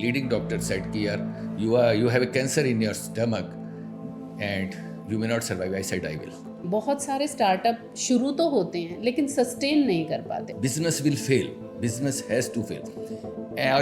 leading doctor said कि यार you have a cancer in your stomach and you may not survive. I said I will. बहुत सारे startup शुरू तो होते हैं लेकिन सस्टेन नहीं कर पाते. Business will fail. Business has to fail.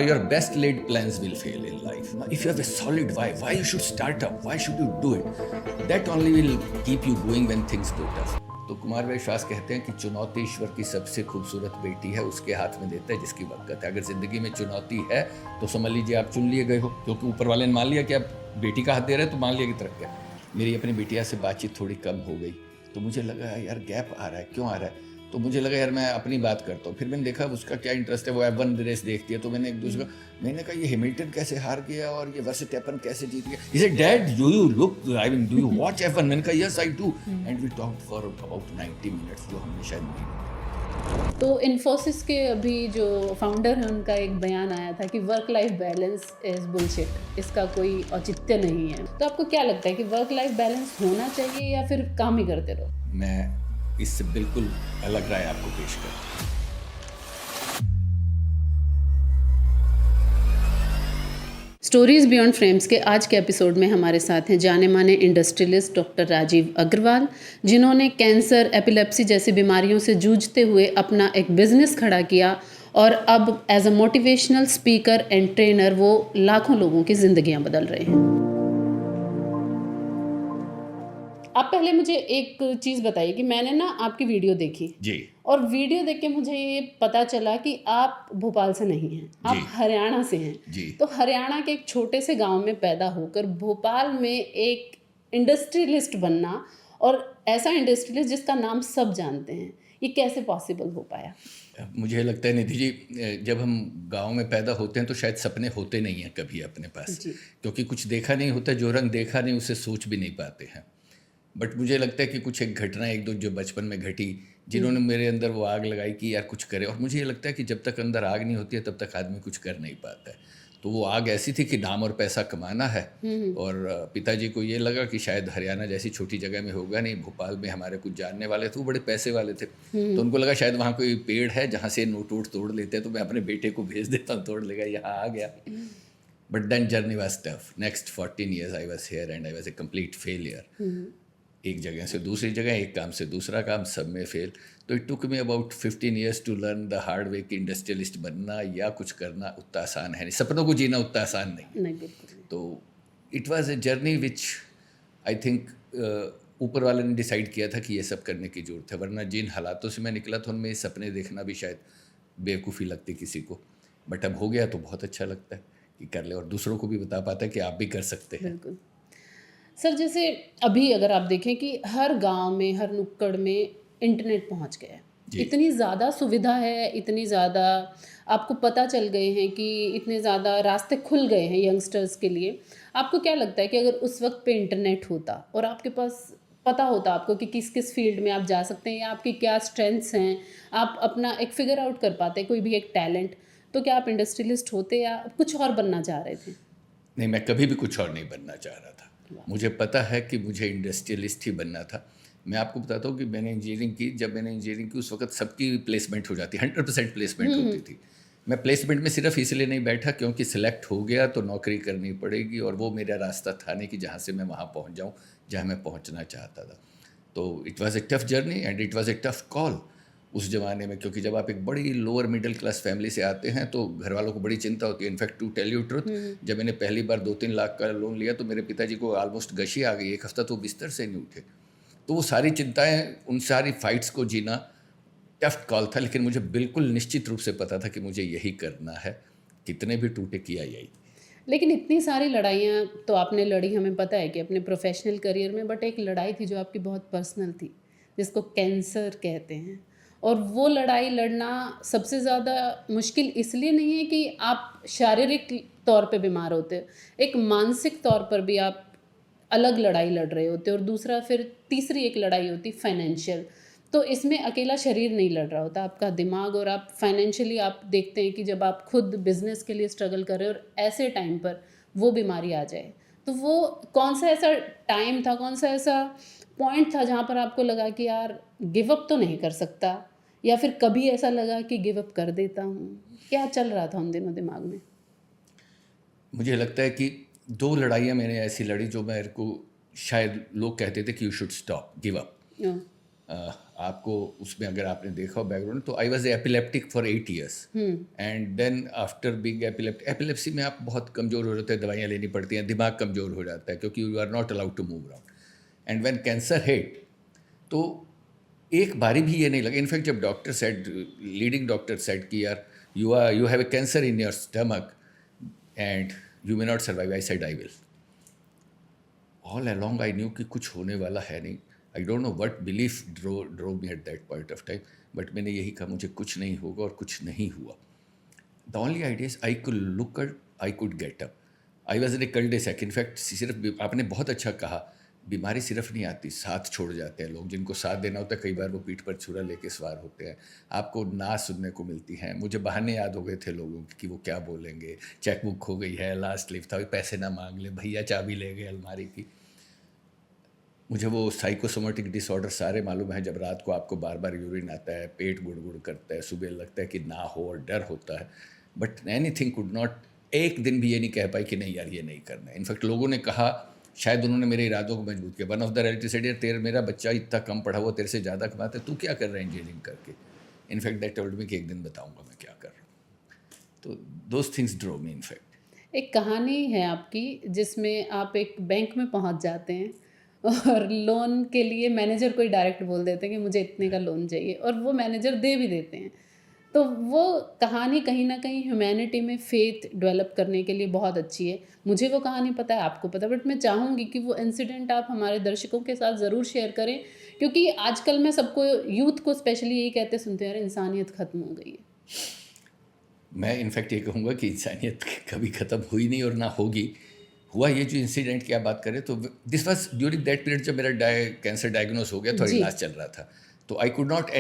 Your best laid plans will fail in life. If you have a solid why you should start up, why should you do it? That only will keep you going when things go tough. तो कुमार वैश्वास कहते हैं कि चुनौती ईश्वर की सबसे खूबसूरत बेटी है, उसके हाथ में देता है जिसकी वक़्त है. अगर ज़िंदगी में चुनौती है तो समझ लीजिए आप चुन लिए गए हो, क्योंकि ऊपर वाले ने मान लिया कि आप बेटी का हाथ दे रहे हैं तो मान लिया कि तरक्की है. मेरी अपनी बेटिया से बातचीत थोड़ी कम हो गई तो मुझे लगा यार गैप आ रहा है, क्यों आ रहा है? तो मुझे लगा यार मैं अपनी बात करता हूँ. फिर मैंने देखा उसका क्या इंटरेस्ट है, वो F1 रेस देखती है. तो मैंने एक दूसरे को मैंने कहा ये हैमिल्टन कैसे हार गया और ये वर्स्टैपेन कैसे जीत गया. He said, Dad, do you look, I mean, do you watch F1? मैंने कहा yes I do. And we talked for about 90 minutes, जो हमने शायद नहीं. तो इन्फोसिस के अभी जो फाउंडर हैं उनका एक बयान आया था कि work life balance is bullshit, इसका कोई औचित्य नहीं है. तो आपको क्या लगता है कि वर्क लाइफ बैलेंस होना चाहिए या फिर काम ही करते रहो? मैं इससे बिल्कुल अलग राय आपको पेश करता हूँ. स्टोरीज बियॉन्ड फ्रेम्स के आज के एपिसोड में हमारे साथ हैं जाने माने इंडस्ट्रियलिस्ट डॉक्टर राजीव अग्रवाल, जिन्होंने कैंसर, एपिलेप्सी जैसी बीमारियों से जूझते हुए अपना एक बिजनेस खड़ा किया और अब as a motivational speaker and trainer वो लाखों लोगों की ज़िंदगियां बदल रहे हैं. आप पहले मुझे एक चीज़ बताइए कि मैंने ना आपकी वीडियो देखी जी, और वीडियो देख के मुझे ये पता चला कि आप भोपाल से नहीं हैं, आप हरियाणा से हैं. जी. तो हरियाणा के एक छोटे से गांव में पैदा होकर भोपाल में एक इंडस्ट्रियलिस्ट बनना और ऐसा इंडस्ट्रियलिस्ट जिसका नाम सब जानते हैं, ये कैसे पॉसिबल हो पाया? मुझे लगता है निधि जी, जब हम गांव में पैदा होते हैं तो शायद सपने होते नहीं हैं कभी अपने पास, क्योंकि कुछ देखा नहीं होता. जो रंग देखा नहीं उसे सोच भी नहीं पाते हैं. बट मुझे लगता है कि कुछ एक घटना एक दो जो बचपन में घटी, जिन्होंने मेरे अंदर वो आग लगाई कि यार कुछ करे. और मुझे ये लगता है कि जब तक अंदर आग नहीं होती है तब तक आदमी कुछ कर नहीं पाता है. तो वो आग ऐसी थी कि नाम और पैसा कमाना है. और पिताजी को ये लगा कि शायद हरियाणा जैसी छोटी जगह में होगा नहीं. भोपाल में हमारे कुछ जानने वाले थे, वो बड़े पैसे वाले थे. तो उनको लगा शायद वहाँ कोई पेड़ है जहाँ से नोट वोट तोड़ लेते हैं, तो मैं अपने बेटे को भेज देता हूँ, तोड़ लेगा. यहाँ आ गया. But then journey was tough. Next 14 years I was here and I was a complete failure. एक जगह से दूसरी जगह, एक काम से दूसरा काम, सब में फेल. तो it took me about 15 years to learn the hard way कि इंडस्ट्रियलिस्ट बनना या कुछ करना उतना आसान है नहीं. सपनों को जीना उतना आसान नहीं. तो it was a journey which I think ऊपर वाले ने डिसाइड किया था कि ये सब करने की ज़रूरत है. वरना जिन हालातों से मैं निकला था उनमें सपने देखना भी शायद बेवकूफ़ी लगती किसी को. बट अब हो गया तो बहुत अच्छा लगता है कि कर ले, और दूसरों को भी बता पाता है कि आप भी कर सकते हैं. बिल्कुल सर. जैसे अभी अगर आप देखें कि हर गांव में, हर नुक्कड़ में इंटरनेट पहुंच गया है. इतनी ज़्यादा सुविधा है, इतनी ज़्यादा आपको पता चल गए हैं कि इतने ज़्यादा रास्ते खुल गए हैं यंगस्टर्स के लिए. आपको क्या लगता है कि अगर उस वक्त पे इंटरनेट होता और आपके पास पता होता आपको कि किस किस फील्ड में आप जा सकते हैं या आपकी क्या स्ट्रेंथ्स हैं, आप अपना एक फिगर आउट कर पाते, कोई भी एक टैलेंट, तो क्या आप इंडस्ट्रियलिस्ट होते या कुछ और बनना चाह रहे थे? नहीं, मैं कभी भी कुछ और नहीं बनना चाह रहा था. मुझे पता है कि मुझे इंडस्ट्रियलिस्ट ही बनना था. मैं आपको बताता हूँ कि मैंने इंजीनियरिंग की. जब मैंने इंजीनियरिंग की उस वक्त सबकी प्लेसमेंट हो जाती, 100% प्लेसमेंट होती थी. मैं प्लेसमेंट में सिर्फ इसलिए नहीं बैठा क्योंकि सिलेक्ट हो गया तो नौकरी करनी पड़ेगी, और वो मेरा रास्ता था नहीं कि जहाँ से मैं वहाँ पहुँच जाऊँ जहाँ मैं पहुँचना चाहता था. तो it was A tough journey and it was A tough call उस ज़माने में, क्योंकि जब आप एक बड़ी लोअर मिडिल क्लास फैमिली से आते हैं तो घर वालों को बड़ी चिंता होती है. In fact to tell you truth, जब मैंने पहली बार 2-3 लाख का लोन लिया तो मेरे पिताजी को ऑलमोस्ट गशी आ गई. 1 हफ्ता तो बिस्तर से नहीं उठे. तो वो सारी चिंताएं, उन सारी फाइट्स को जीना टफ कॉल था. लेकिन मुझे बिल्कुल निश्चित रूप से पता था कि मुझे यही करना है, कितने भी टूटे किया यही. लेकिन इतनी सारी लड़ाइयाँ तो आपने लड़ी, हमें पता है कि अपने प्रोफेशनल करियर में, बट एक लड़ाई थी जो आपकी बहुत पर्सनल थी, जिसको कैंसर कहते हैं. और वो लड़ाई लड़ना सबसे ज़्यादा मुश्किल इसलिए नहीं है कि आप शारीरिक तौर पे बीमार होते हो, एक मानसिक तौर पर भी आप अलग लड़ाई लड़ रहे होते, और दूसरा फिर तीसरी एक लड़ाई होती फाइनेंशियल. तो इसमें अकेला शरीर नहीं लड़ रहा होता, आपका दिमाग, और आप फाइनेंशियली आप देखते हैं कि जब आप खुद बिजनेस के लिए स्ट्रगल कर रहे हो और ऐसे टाइम पर वो बीमारी आ जाए, तो वो कौन सा ऐसा टाइम था, कौन सा ऐसा पॉइंट था जहाँ पर आपको लगा कि यार गिव अप तो नहीं कर सकता, या फिर कभी ऐसा लगा कि गिव अप कर देता हूँ? क्या चल रहा था उन दिनों दिमाग में? मुझे लगता है कि 2 लड़ाइयाँ मैंने ऐसी लड़ी जो मेरे को शायद लोग कहते थे कि you should stop, give up. आपको उसमें अगर आपने देखा हो बैकग्राउंड, तो I was epileptic for 8 years and then after being epilepsy में आप बहुत कमज़ोर हो जाते हैं, दवाइयाँ लेनी पड़ती हैं, दिमाग कमज़ोर हो जाता है क्योंकि you are not allowed to move around. And when cancer hit, तो एक बारी भी ये नहीं लगा। इनफैक्ट जब doctor said, leading doctor said कि यार you have a cancer in your stomach and you may not survive, I said I will. All along I knew कि कुछ होने वाला है नहीं। I don't know what belief drew me at that point of time, but मैंने यही कहा मुझे कुछ नहीं होगा, और कुछ नहीं हुआ। The only idea is I could look at, I could get up, I was in a कल डे सेक। इनफैक्ट सिर्फ आपने बहुत अच्छा कहा, बीमारी सिर्फ नहीं आती, साथ छोड़ जाते हैं लोग जिनको साथ देना होता है। कई बार वो पीठ पर छुरा लेके सवार होते हैं, आपको ना सुनने को मिलती हैं। मुझे बहाने याद हो गए थे लोगों के कि वो क्या बोलेंगे, चेकबुक खो गई है, लास्ट लीव था, पैसे ना मांग ले, भैया चाबी ले गए अलमारी की। मुझे वो साइकोसोमेटिक डिसऑर्डर सारे मालूम है, जब रात को आपको बार बार यूरिन आता है, पेट गुड़गुड़ करता है, सुबह लगता है कि ना हो और डर होता है, बट एनीथिंग कुड नॉट, एक दिन भी ये नहीं कह पाई कि नहीं यार ये नहीं करना है। इनफैक्ट लोगों ने कहा, शायद उन्होंने मेरे इरादों को मजबूत किया। One of the relative said यार तेरा मेरा बच्चा इतना कम पढ़ा हुआ तेरे से ज़्यादा कमाता है, तू क्या कर रहा है इंजीनियरिंग करके। इनफैक्ट दैट टोल्ड मी कि एक दिन बताऊँगा मैं क्या कर रहा हूँ। तो those things drew me in fact. एक कहानी है आपकी जिसमें आप एक बैंक में पहुंच जाते हैं और लोन के लिए मैनेजर को ही डायरेक्ट बोल देते हैं कि मुझे इतने का लोन चाहिए, और वो मैनेजर दे भी देते हैं। तो वो कहानी कहीं ना कहीं ह्यूमैनिटी में फेथ डेवलप करने के लिए बहुत अच्छी है। मुझे वो कहानी पता है, आपको पता है, बट मैं चाहूँगी कि वो इंसिडेंट आप हमारे दर्शकों के साथ ज़रूर शेयर करें, क्योंकि आजकल मैं सबको, यूथ को स्पेशली यही कहते सुनते हैं, यार इंसानियत ख़त्म हो गई है। मैं इनफैक्ट ये कहूँगा कि इंसानियत कभी ख़त्म हुई नहीं और ना होगी। हुआ ये जो इंसिडेंट की आप बात करें, तो this was during that period जब मेरा कैंसर डायग्नोस हो गया, तो जी। इलाज चल रहा था। तो I could not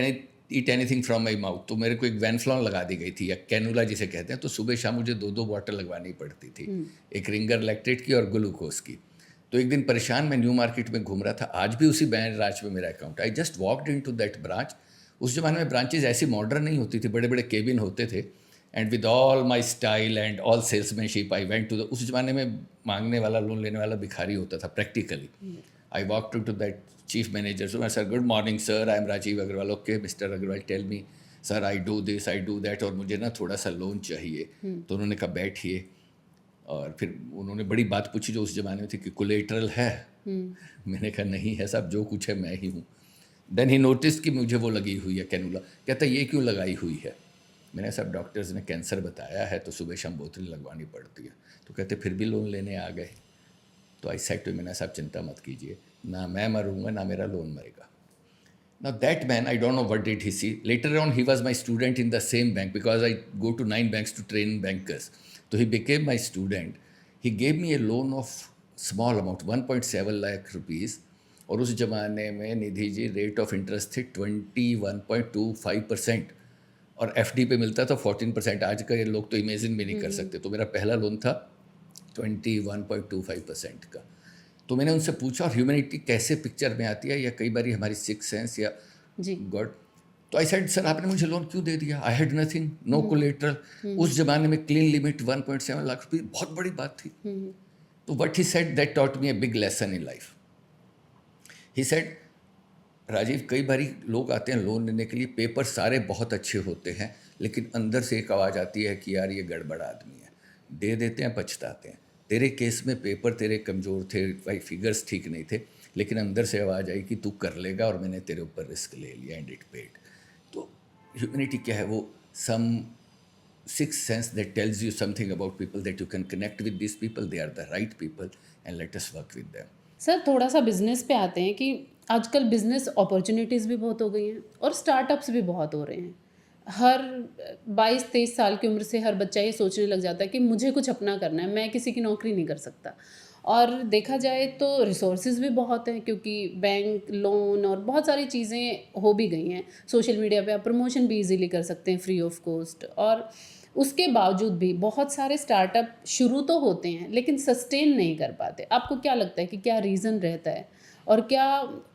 eat anything from my mouth. तो मेरे को एक वैनफ्लॉन लगा दी गई थी, या कैनुला जिसे कहते हैं। तो सुबह शाम मुझे 2-2 बॉटल लगवानी पड़ती थी, एक रिंगर लैक्टेट की और ग्लूकोज की। तो एक दिन परेशान मैं न्यू मार्केट में घूम रहा था, आज भी उसी ब्रांच में मेरा account. I just walked into that branch. उस ज़माने में ब्रांचेज ऐसी मॉडर्न नहीं होती थी, बड़े बड़े केबिन होते थे। And with all my style and all salesmanship I went to the, उस ज़माने में मांगने वाला, लोन लेने वाला भिखारी होता था practically. I walk to that chief manager, so मैं sir good morning sir, I am Rajeev Agarwal. Okay mister Agarwal, tell me sir, I do this I do that, और मुझे ना थोड़ा सा लोन चाहिए। तो उन्होंने कहा बैठिए, और फिर उन्होंने बड़ी बात पूछी जो उस ज़माने में थी कि कोलेटरल है। मैंने कहा नहीं है साहब, जो कुछ है मैं ही हूँ। देन ही नोटिस कि मुझे वो लगी हुई है कैनुला। कहता ये क्यों लगाई हुई है? मैंने सब डॉक्टर्स ने कैंसर बताया है, तो सुबह शाम बोतल लगवानी पड़ती है। तो कहते फिर भी लोन लेने आ गए। तो आई सेड टू, मैंने साहब चिंता मत कीजिए, ना मैं मरूंगा ना मेरा लोन मरेगा। Now that man, I don't know what did he see. Later on, he was my student in the same bank because I go to 9 banks to train bankers. So he became my student. He gave me a loan of small amount, 1.7 lakh rupees. और उस ज़माने में Nidhi ji rate of interest थी 21.25%, और FD पे मिलता था 14%। आज का ये लोग तो इमेजिन भी नहीं कर सकते। तो मेरा पहला लोन था 21.25% का। तो मैंने उनसे पूछा, और ह्यूमैनिटी कैसे पिक्चर में आती है, या कई बार हमारी सिक्स सेंस या गॉड। तो आई सेड सर आपने मुझे लोन क्यों दे दिया? I had nothing, no collateral. उस जमाने में क्लीन लिमिट 1.7 लाख रुपये बहुत बड़ी बात थी। तो what he said that taught me a big lesson in life. He said Rajiv, कई बारी लोग आते हैं लोन लेने के लिए, पेपर सारे बहुत अच्छे होते हैं, लेकिन अंदर से एक आवाज़ आती है कि यार ये गड़बड़ आदमी है। दे देते हैं, पछताते हैं। तेरे केस में पेपर तेरे कमज़ोर थे, भाई फिगर्स ठीक नहीं थे, लेकिन अंदर से आवाज़ आई कि तू कर लेगा, और मैंने तेरे ऊपर रिस्क ले लिया एंड इट पेड। तो ह्यूमैनिटी क्या है? वो some six sense that tells you something about people, that you can connect with this people, they are the right people and let us work with them. Sir थोड़ा सा business पे आते हैं कि आजकल बिजनेस अपॉर्चुनिटीज़ भी बहुत हो गई हैं और स्टार्टअप्स भी बहुत हो रहे हैं। हर 22-23 साल की उम्र से हर बच्चा ये सोचने लग जाता है कि मुझे कुछ अपना करना है, मैं किसी की नौकरी नहीं कर सकता। और देखा जाए तो रिसोर्सेज भी बहुत हैं, क्योंकि बैंक लोन और बहुत सारी चीज़ें हो भी गई हैं। सोशल मीडिया पे आप प्रमोशन भी इजीली कर सकते हैं फ्री ऑफ कॉस्ट। और उसके बावजूद भी बहुत सारे स्टार्टअप शुरू तो होते हैं लेकिन सस्टेन नहीं कर पाते। आपको क्या लगता है कि क्या रीज़न रहता है, और क्या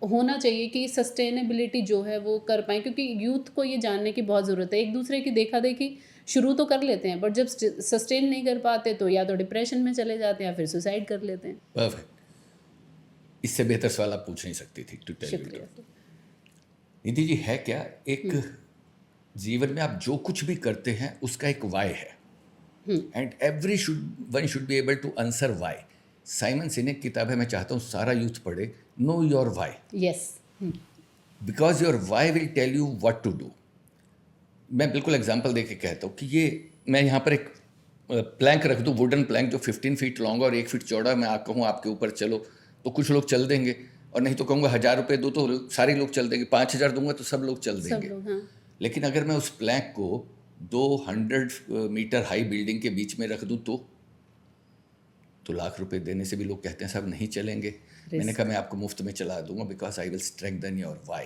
होना चाहिए कि सस्टेनेबिलिटी जो है वो कर पाएँ? क्योंकि यूथ को ये जानने की बहुत ज़रूरत है। एक दूसरे की देखा देखी शुरू तो कर लेते हैं, बट जब सस्टेन नहीं कर पाते तो या तो डिप्रेशन में चले जाते हैं या फिर सुसाइड कर लेते हैं। परफेक्ट, इससे बेहतर सवाल आप पूछ नहीं सकती थी, टू टेल यू। शुक्रिया सर। निधि जी, है क्या एक जीवन में आप जो कुछ भी करते हैं उसका एक वाई है, and one should be able to answer why. Simon Sinek की किताब है, मैं चाहता हूँ सारा यूथ पढ़े, know your why, yes. Because your why will tell you what to do. मैं बिल्कुल एग्जांपल दे के कहता हूँ कि ये मैं यहाँ पर एक प्लैंक रख दूँ, वुडन प्लैंक जो 15 फीट लॉन्ग और 1 फीट चौड़ा, मैं कहूँ आपके ऊपर चलो तो कुछ लोग चल देंगे, और नहीं तो कहूँगा 1000 रुपये दो तो सारे लोग चल देंगे, 5000 दूंगा तो सब लोग चल सब देंगे। लोग, हाँ। लेकिन अगर मैं उस प्लैंक को 200 मीटर हाई बिल्डिंग के बीच में रख दूँ तो लाख रुपए देने से भी लोग कहते हैं सब नहीं चलेंगे। मैंने कहा मैं आपको मुफ्त में चला दूंगा, because I will strengthen your why.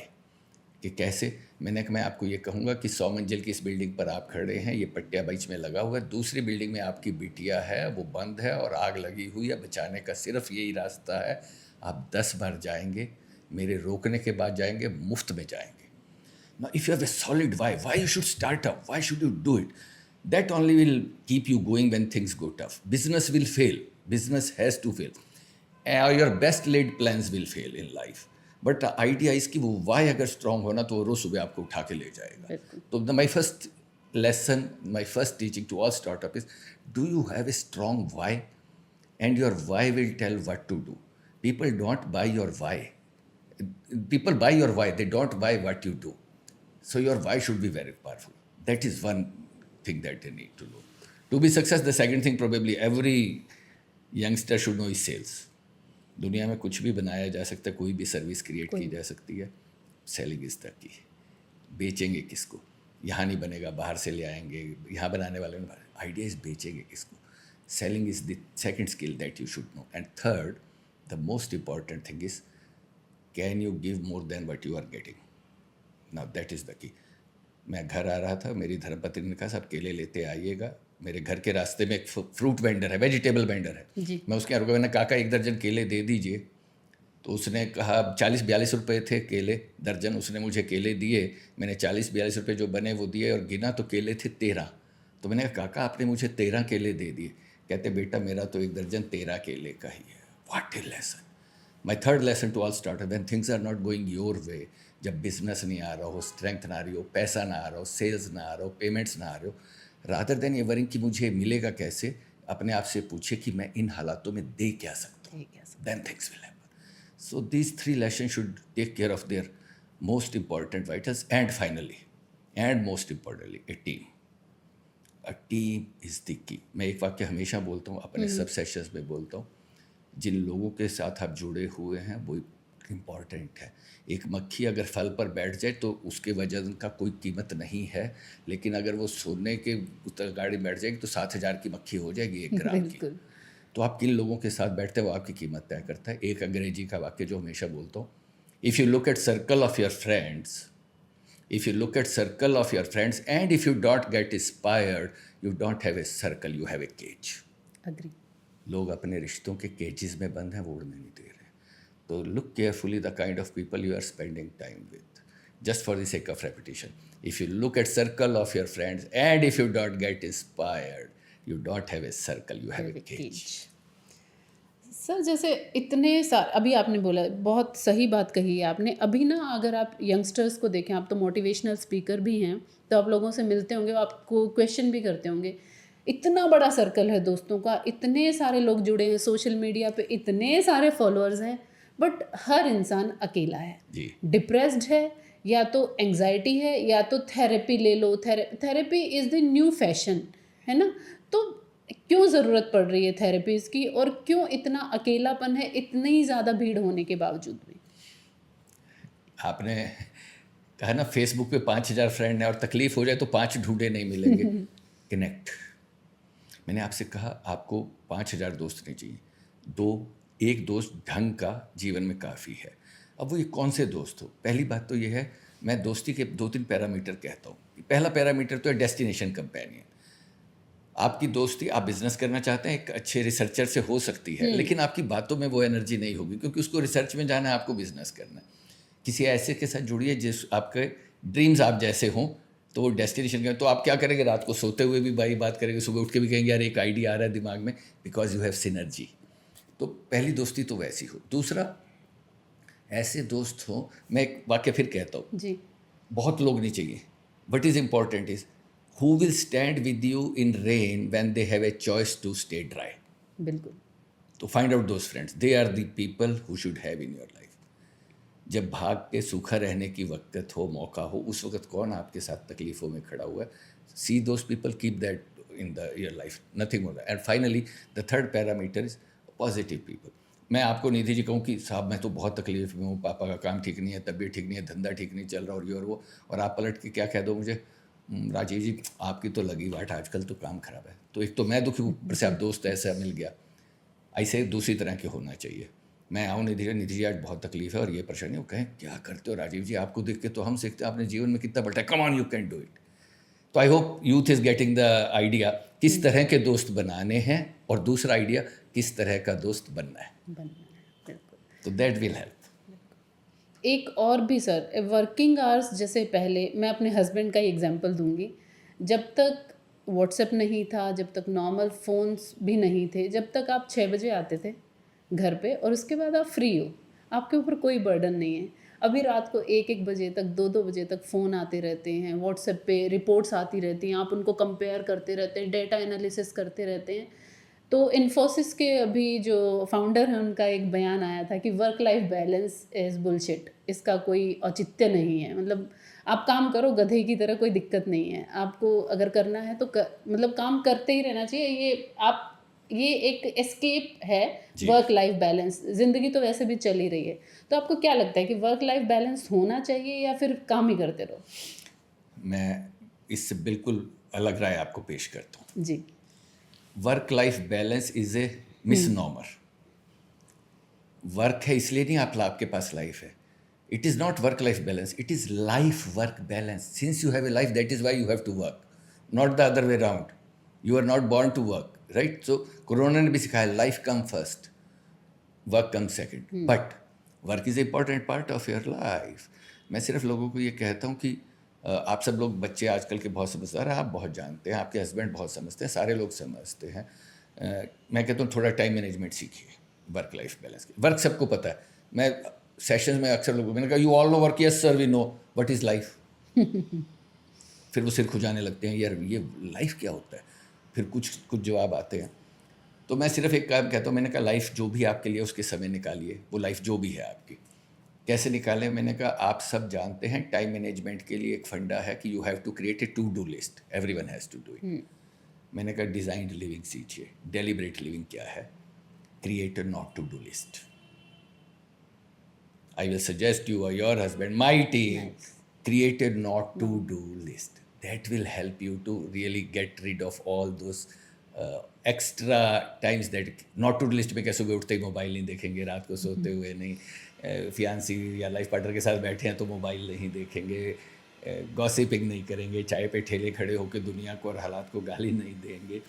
कि कैसे? मैंने कहा मैं आपको ये कहूँगा कि 100 मंजिल की इस बिल्डिंग पर आप खड़े हैं, ये पट्टिया बीच में लगा हुआ है, दूसरी बिल्डिंग में आपकी बिटिया है, वो बंद है और आग लगी हुई है, बचाने का सिर्फ यही रास्ता है, आप 10 बार जाएंगे, मेरे रोकने के बाद जाएंगे, मुफ्त में जाएंगे। Now, if you have a solid why you should start up? Why should you do it? That only will keep you going when things go tough. Business will fail. Business has to fail. Your best laid plans will fail in life. But the idea is कि वो why अगर strong होना तो वो रोज सुबह आपको उठा के ले जाएगा। तो my first lesson, my first teaching to all startup is, do you have a strong why? And your why will tell what to do. People don't buy your why. People buy your why. They don't buy what you do. So your why should be very powerful. That is one thing that they need to know. To be success, the second thing probably every youngster should know is sales. दुनिया में कुछ भी बनाया जा सकता है, कोई भी सर्विस क्रिएट की जा सकती है, सेलिंग इज द की। बेचेंगे किसको? यहाँ नहीं बनेगा, बाहर से ले आएंगे, यहाँ बनाने वाले में आइडिया इज बेचेंगे किसको? Selling is the second skill that you should know. And third, the most important thing is, can you give more than what you are getting? Now that is the key. मैं घर आ रहा था, मेरी धर्मपत्नी ने कहा सब केले लेते आइएगा। मेरे घर के रास्ते में एक फ्रूट वेंडर है, वेजिटेबल वेंडर है जी। मैं उसके यहाँ रुका, मैंने काका 1 दर्जन केले दे दीजिए। तो उसने कहा 40-42 रुपये थे केले दर्जन, उसने मुझे केले दिए, मैंने 40-42 रुपये जो बने वो दिए और गिना तो केले थे 13। तो मैंने कहा काका आपने मुझे 13 केले दे दिए। कहते बेटा मेरा तो 1 दर्जन 13 केले का ही है। What a lesson. My third lesson to all startup, when things are not going your way, जब बिजनेस नहीं आ रहा हो, स्ट्रेंथ ना आ रही हो, पैसा ना आ रहा हो, सेल्स ना आ रहा हो, पेमेंट्स ना आ रहे हो, रादर देन ये वरिंग कि मुझे मिलेगा कैसे, अपने आप से पूछे कि मैं इन हालातों में दे क्या सकता हूँ, then things will happen. So these 3 lessons should take care of their most important vitals. And finally and most importantly, a team. A team is the key. मैं एक वाक्य हमेशा बोलता हूँ, अपने सब सेशंस में बोलता हूँ, जिन लोगों के साथ आप जुड़े हुए हैं वो इम्पॉर्टेंट है। एक मक्खी अगर फल पर बैठ जाए तो उसके वजन का कोई कीमत नहीं है, लेकिन अगर वो सोने के गाड़ी में बैठ जाएगी तो 7000 की मक्खी हो जाएगी 1 ग्राम की। तो आप किन लोगों के साथ बैठते हैं वो आपकी कीमत तय करता है। एक अंग्रेजी का वाक्य जो हमेशा बोलता हूँ, if you look at circle of your friends, if you look at circle of your friends and if you don't get inspired, you don't have a circle, you have a cage. Agree. लोग अपने रिश्तों के केजेस में बंद हैं, वो उड़ने नहीं दे रहे। तो look carefully the kind of people you are spending time with, just for the sake of repetition. If you look at circle of your friends and if you don't get inspired, you don't have a circle, you have a cage. Sir जैसे इतने सारे अभी आपने बोला, बहुत सही बात कही है आपने। अभी ना अगर आप यंगस्टर्स को देखें, आप तो मोटिवेशनल स्पीकर भी हैं, तो आप लोगों से मिलते होंगे, आपको क्वेश्चन भी करते होंगे। इतना बड़ा सर्कल है दोस्तों का, इतने सारे लोग जुड़े हैं, सोशल मीडिया पे इतने सारे फॉलोअर्स हैं, बट हर इंसान अकेला है, डिप्रेस्ड है, या तो एंग्जाइटी है, या तो थेरेपी ले लो। Therapy is the new fashion, है ना? तो क्यों ज़रूरत पड़ रही है थेरेपीज़ की, और क्यों इतना अकेलापन है इतनी ज़्यादा भीड़ होने के बावजूद भी? आपने कहा ना फेसबुक पे 5000 फ्रेंड हैं और तकलीफ़ हो जाए तो 5 ढूंढे नहीं मिलेंगे। कनेक्ट। मैंने आपसे कहा आपको 5000 दोस्त नहीं चाहिए, एक दोस्त ढंग का जीवन में काफ़ी है। अब वो ये कौन से दोस्त हो? पहली बात तो ये है, मैं दोस्ती के 2-3 पैरामीटर कहता हूँ। पहला पैरामीटर तो है डेस्टिनेशन कंपेनियन। आपकी दोस्ती, आप बिजनेस करना चाहते हैं, एक अच्छे रिसर्चर से हो सकती है, लेकिन आपकी बातों में वो एनर्जी नहीं होगी, क्योंकि उसको रिसर्च में जाना है, आपको बिजनेस करना है। किसी ऐसे के साथ जुड़िए जिस आपके ड्रीम्स आप जैसे हों, तो वो डेस्टिनेशन का, तो आप क्या करेंगे, रात को सोते हुए भी भाई बात करेंगे, सुबह उठ के भी कहेंगे यार एक आइडिया आ रहा है दिमाग में, बिकॉज यू हैव सिनर्जी। तो पहली दोस्ती तो वैसी हो। दूसरा, ऐसे दोस्त हो, मैं एक वाक्य फिर कहता हूँ, जी। बहुत लोग नहीं चाहिए, what is important is who will stand with you in rain when they have a choice to stay dry. बिल्कुल। तो find out those friends, they are the people who should have in your life. जब भाग के सूखा रहने की वक्त हो, मौका हो, उस वक्त कौन आपके साथ तकलीफ़ों में खड़ा हुआ है, सी those people, keep that in the your life, nothing more. And finally the third parameter is positive people. मैं आपको निधि जी कहूँ कि साहब मैं तो बहुत तकलीफ में हूँ, पापा का काम ठीक नहीं है, तबीयत ठीक नहीं है, धंधा ठीक नहीं चल रहा, और ये और वो, और आप पलट के क्या कह दो मुझे, राजीव जी आपकी तो लगी बाट, आजकल तो काम खराब है। तो एक तो मैं दुखी हूँ, ऊपर से आप दोस्त ऐसा मिल गया। ऐसे दूसरी तरह के होना चाहिए। मैं आऊँ निधि जी आज बहुत तकलीफ है और ये परेशानी, वो कहें क्या करते हो राजीव जी, आपको देख के तो हम सीखते हैं, आपने जीवन में कितना बढ़ा है, come on you can do it. तो I hope youth is getting the idea किस तरह के दोस्त बनाने हैं, और दूसरा आइडिया किस तरह का दोस्त बनना है। बिल्कुल। तो दैट विल हेल्प। एक और भी सर, वर्किंग आवर्स, जैसे पहले मैं अपने हस्बैंड का ही एग्जांपल दूंगी। जब तक व्हाट्सएप नहीं था, जब तक नॉर्मल फ़ोन्स भी नहीं थे, जब तक आप 6 बजे आते थे घर पे और उसके बाद आप फ्री हो, आपके ऊपर कोई बर्डन नहीं है। अभी रात को 1-1 बजे तक, 2-2 बजे तक फ़ोन आते रहते हैं, व्हाट्सएप पे रिपोर्ट्स आती रहती हैं, आप उनको कंपेयर करते रहते हैं, डेटा एनालिसिस करते रहते हैं। तो इन्फोसिस के अभी जो फाउंडर हैं उनका एक बयान आया था कि work life balance is bullshit, इसका कोई औचित्य नहीं है। मतलब आप काम करो गधे की तरह, कोई दिक्कत नहीं है। आपको अगर करना है तो मतलब काम करते ही रहना चाहिए। ये एक एस्केप है वर्क लाइफ बैलेंस। ज़िंदगी तो वैसे भी चल ही रही है। तो आपको क्या लगता है कि वर्क लाइफ बैलेंस होना चाहिए या फिर काम ही करते रहो? मैं इससे बिल्कुल अलग राय आपको पेश करता हूँ। जी। Work life balance is a misnomer. Work है इसलिए नहीं आपके पास लाइफ है। It is not work life balance, it is life work balance. Since you have a life, that is why you have to work, not the other way round. You are not born to work, right? So corona ने भी सिखाया life come first, work come second, but work is a important part of your life. मैं सिर्फ लोगों को ये कहता हूँ कि आप सब लोग, बच्चे आजकल के बहुत समझदार हैं, आप बहुत जानते हैं, आपके हस्बैंड बहुत समझते हैं, सारे लोग समझते हैं। मैं कहता हूँ थोड़ा टाइम मैनेजमेंट सीखिए वर्क लाइफ बैलेंस के। वर्क सबको पता है। मैं सेशंस में अक्सर लोगों, मैंने कहा you all know work, yes sir we know, what is life. फिर वो सिर खुजाने लगते हैं, यार ये लाइफ क्या होता है, फिर कुछ जवाब आते हैं। तो मैं सिर्फ एक काम कहता हूँ, मैंने कहा लाइफ जो भी आपके लिए उसके समय निकालिए, वो लाइफ जो भी है आपकी। कैसे निकालें? मैंने कहा आप सब जानते हैं टाइम मैनेजमेंट के लिए एक फंडा है कि you have to create a to do list, everyone has to do it. मैंने कहा डिज़ाइंड लिविंग सीखिए। डेलिब्रेट लिविंग क्या है? Create a not to do list. I will suggest you और your husband, my team, create a not to do list. That will help you to really get rid of all those extra times that not to do list में। क्या सुबह उठते ही mobile नहीं देखेंगे, रात को सोते हुए नहीं, फियांसी या लाइफ पार्टनर के साथ बैठे हैं तो मोबाइल नहीं देखेंगे, गॉसिपिंग नहीं करेंगे, चाय पे ठेले खड़े होकर दुनिया को और हालात को गाली नहीं देंगे,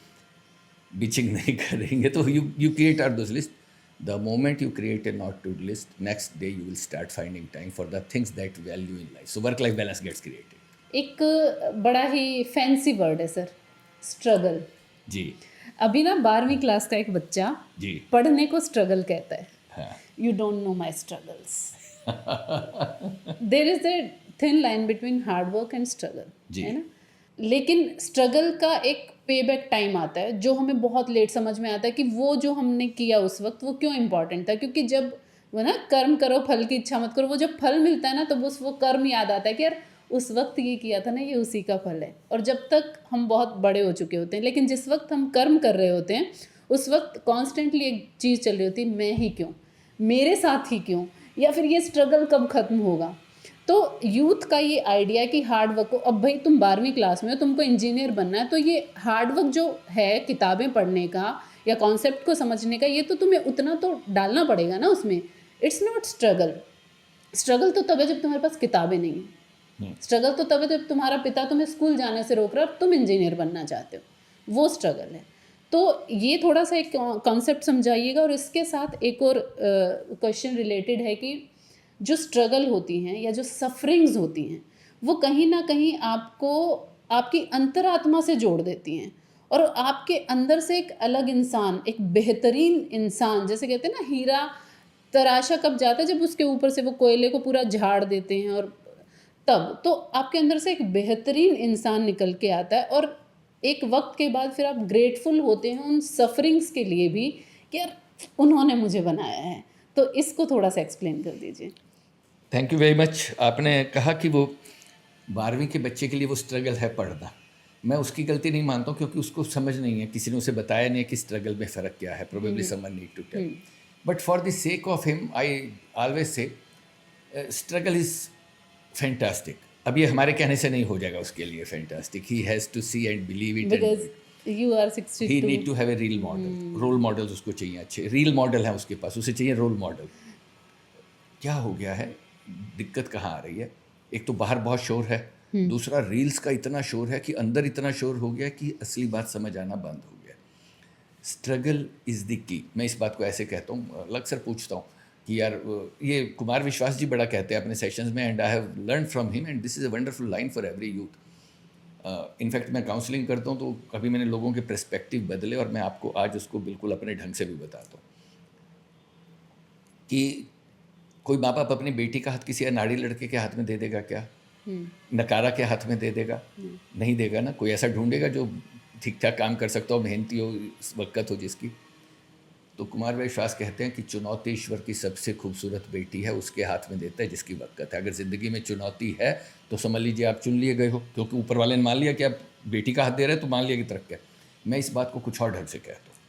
बिचिंग नहीं करेंगे। तो you create are those list. The moment you create a not to list, next day you will start finding time for the things that value in life. So work life balance gets created. एक बड़ा ही fancy word है sir, struggle. जी। अभी ना 12वीं class का एक बच्चा जी पढ़ने को स्ट्रगल कहता है। हाँ। You don't know my struggles. There is a thin line between hard work and struggle, जी। है ना? लेकिन स्ट्रगल का एक पे बैक टाइम आता है जो हमें बहुत लेट समझ में आता है कि वो जो हमने किया उस वक्त वो क्यों इम्पोर्टेंट था। क्योंकि जब वो ना कर्म करो फल की इच्छा मत करो, वो जब फल मिलता है ना तो बस वो कर्म याद आता है कि यार उस वक्त ये किया था ना, ये उसी का फल है। और जब तक हम बहुत बड़े हो चुके होते हैं, लेकिन जिस वक्त हम कर्म कर रहे होते हैं उस वक्त कॉन्स्टेंटली एक चीज़ चल रही होती है, मैं ही क्यों, मेरे साथ ही क्यों, या फिर ये स्ट्रगल कब ख़त्म होगा। तो यूथ का ये आइडिया कि हार्ड वर्क को, अब भाई तुम 12वीं क्लास में हो, तुमको इंजीनियर बनना है, तो ये हार्ड वर्क जो है किताबें पढ़ने का या कॉन्सेप्ट को समझने का, ये तो तुम्हें उतना तो डालना पड़ेगा ना उसमें। It's not struggle. स्ट्रगल तो तब है जब तुम्हारे पास किताबें नहीं हैं। स्ट्रगल तो तब है जब तुम्हारा पिता तुम्हें स्कूल जाने से रोक रहा है और तुम इंजीनियर बनना चाहते हो, वो स्ट्रगल है। तो ये थोड़ा सा एक कॉन्सेप्ट समझाइएगा। और इसके साथ एक और क्वेश्चन रिलेटेड है कि जो स्ट्रगल होती हैं या जो सफरिंग्स होती हैं वो कहीं ना कहीं आपको आपकी अंतरात्मा से जोड़ देती हैं और आपके अंदर से एक अलग इंसान, एक बेहतरीन इंसान, जैसे कहते हैं ना हीरा तराशा कब जाता है जब उसके ऊपर से वो कोयले को पूरा झाड़ देते हैं, और तब तो आपके अंदर से एक बेहतरीन इंसान निकल के आता है। और एक वक्त के बाद फिर आप ग्रेटफुल होते हैं उन सफरिंग्स के लिए भी कि यार उन्होंने मुझे बनाया है। तो इसको थोड़ा सा एक्सप्लेन कर दीजिए। Thank you very much. आपने कहा कि वो 12वीं के बच्चे के लिए वो स्ट्रगल है पढ़ना। मैं उसकी गलती नहीं मानता हूँ क्योंकि उसको समझ नहीं है, किसी ने उसे बताया नहीं है कि स्ट्रगल में फ़र्क क्या है। Probably someone need to tell, but for the sake of him I always say struggle is fantastic. अब ये हमारे कहने से नहीं हो जाएगा उसके लिए fantastic. He has to see and believe it and because you are he 62। Need to have a reel model. Role models उसको चाहिए, अच्छे रील मॉडल हैं उसके पास, उसे चाहिए रोल मॉडल। क्या हो गया है, दिक्कत कहाँ आ रही है? एक तो बाहर बहुत शोर है, दूसरा रील्स का इतना शोर है कि अंदर इतना शोर हो गया कि असली बात समझ आना बंद हो गया। Struggle is the key. मैं इस बात को ऐसे कहता हूँ, अक्सर पूछता हूँ कि यार ये कुमार विश्वास जी बड़ा कहते हैं अपने सेशंस में, and I have learn from him and this is a wonderful line for every youth. In fact मैं काउंसलिंग करता हूँ तो कभी मैंने लोगों के पर्सपेक्टिव बदले, और मैं आपको आज उसको बिल्कुल अपने ढंग से भी बताता हूँ कि कोई माँ बाप अपनी बेटी का हाथ किसी अनाड़ी लड़के के हाथ में दे देगा क्या? नकारा के हाथ में दे देगा? नहीं देगा ना। कोई ऐसा ढूंढेगा जो ठीक ठाक काम कर सकता हो, मेहनती हो, वक़्त हो जिसकी। तो कुमार विश्वास कहते हैं कि चुनौती ईश्वर की सबसे खूबसूरत बेटी है, उसके हाथ में देता है जिसकी वक़्त है। अगर ज़िंदगी में चुनौती है तो समझ लीजिए आप चुन लिए गए हो, क्योंकि ऊपर वाले ने मान लिया कि आप बेटी का हाथ दे रहे हैं तो मान लिया कि तरक्की है। मैं इस बात को कुछ और ढंग से कहता हूँ।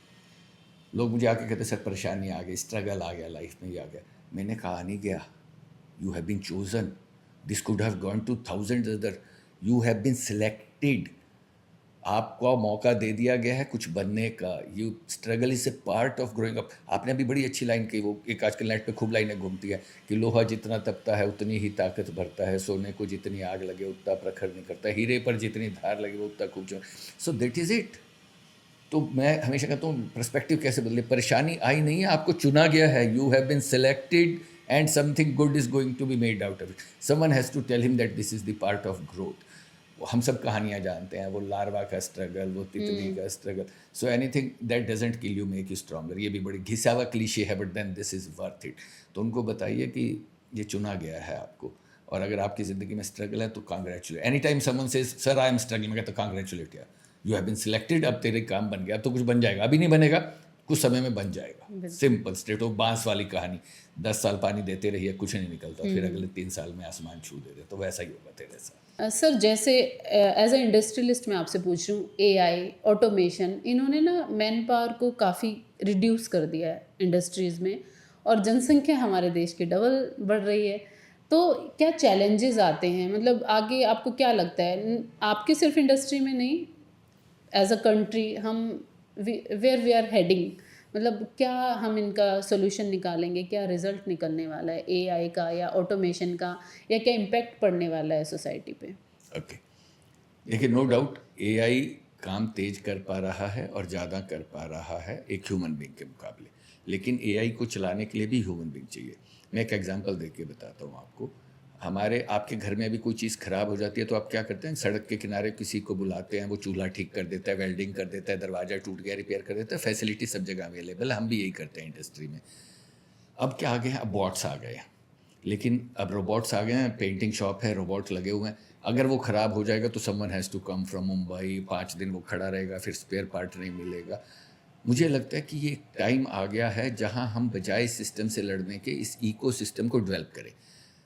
लोग मुझे आके कहते सर परेशानी आ गई, स्ट्रगल आ गया, लाइफ में ही आ गया। मैंने कहा नहीं गया। You have been chosen, this could have gone to thousands other, you have been selected. आपको मौका दे दिया गया है कुछ बनने का। You struggle is a part of growing up. आपने अभी बड़ी अच्छी लाइन कही, वो एक आजकल नेट पे खूब लाइनें घूमती है कि लोहा जितना तपता है उतनी ही ताकत भरता है, सोने को जितनी आग लगे उतना प्रखर नहीं करता, हीरे पर जितनी धार लगे वो उतना खूब। So that is it. तो मैं हमेशा कहता हूँ पर्सपेक्टिव कैसे बदले। परेशानी आई नहीं है, आपको चुना गया है। You have been selected and something good is going to be made out of it. Someone has to tell him that this is the part of growth. हम सब कहानियाँ जानते हैं, वो लार्वा का स्ट्रगल, वो तितली का struggle. So anything that doesn't kill you make you stronger. ये भी बड़ी घिसा हुआ क्लीशे है, but then this is worth it. तो उनको बताइए कि ये चुना गया है आपको, और अगर आपकी ज़िंदगी में स्ट्रगल है तो congratulate. Any time someone says sir I am struggling, मैं कहता कांग्रेचुलेट यार, यू हैव बीन सिलेक्टेड। अब तेरे काम बन गया, अब तो कुछ बन जाएगा। अभी नहीं बनेगा, कुछ समय में बन जाएगा। सिंपल स्ट्रेट ऑफ बांस वाली कहानी। 10 साल पानी देते रहिए, कुछ नहीं निकलता, फिर अगले 3 साल में आसमान छू दे रहे, तो वैसा ही होगा तेरे साथ। सर जैसे एज ए इंडस्ट्रियलिस्ट मैं आपसे पूछ रही हूँ, एआई, ऑटोमेशन, इन्होंने ना मैन पावर को काफ़ी रिड्यूस कर दिया है इंडस्ट्रीज़ में, और जनसंख्या हमारे देश की डबल बढ़ रही है। तो क्या चैलेंजेस आते हैं, मतलब आगे आपको क्या लगता है, आपकी सिर्फ इंडस्ट्री में नहीं, एज अ कंट्री हम वेयर वी आर हेडिंग, मतलब क्या हम इनका सोल्यूशन निकालेंगे, क्या रिजल्ट निकलने वाला है एआई का या ऑटोमेशन का, या क्या इम्पैक्ट पड़ने वाला है सोसाइटी पे? ओके, देखिए नो डाउट एआई काम तेज कर पा रहा है और ज़्यादा कर पा रहा है एक ह्यूमन बींग के मुकाबले, लेकिन एआई को चलाने के लिए भी ह्यूमन बींग चाहिए। मैं एक एग्जांपल दे के बताता हूँ आपको। हमारे आपके घर में अभी कोई चीज़ ख़राब हो जाती है तो आप क्या करते हैं, सड़क के किनारे किसी को बुलाते हैं, वो चूल्हा ठीक कर देता है, वेल्डिंग कर देता है, दरवाज़ा टूट गया रिपेयर कर देता है। फैसिलिटी सब जगह अवेलेबल है, हम भी यही करते हैं इंडस्ट्री में। अब क्या आ गए हैं, अब बॉट्स आ गए हैं। लेकिन अब रोबोट्स आ गए हैं, पेंटिंग शॉप है, रोबोट लगे हुए हैं। अगर वो ख़राब हो जाएगा तो someone has to come from Mumbai, 5 दिन वो खड़ा रहेगा, फिर स्पेयर पार्ट नहीं मिलेगा। मुझे लगता है कि ये टाइम आ गया है जहां हम बजाय सिस्टम से लड़ने के इस इकोसिस्टम को डेवलप करें।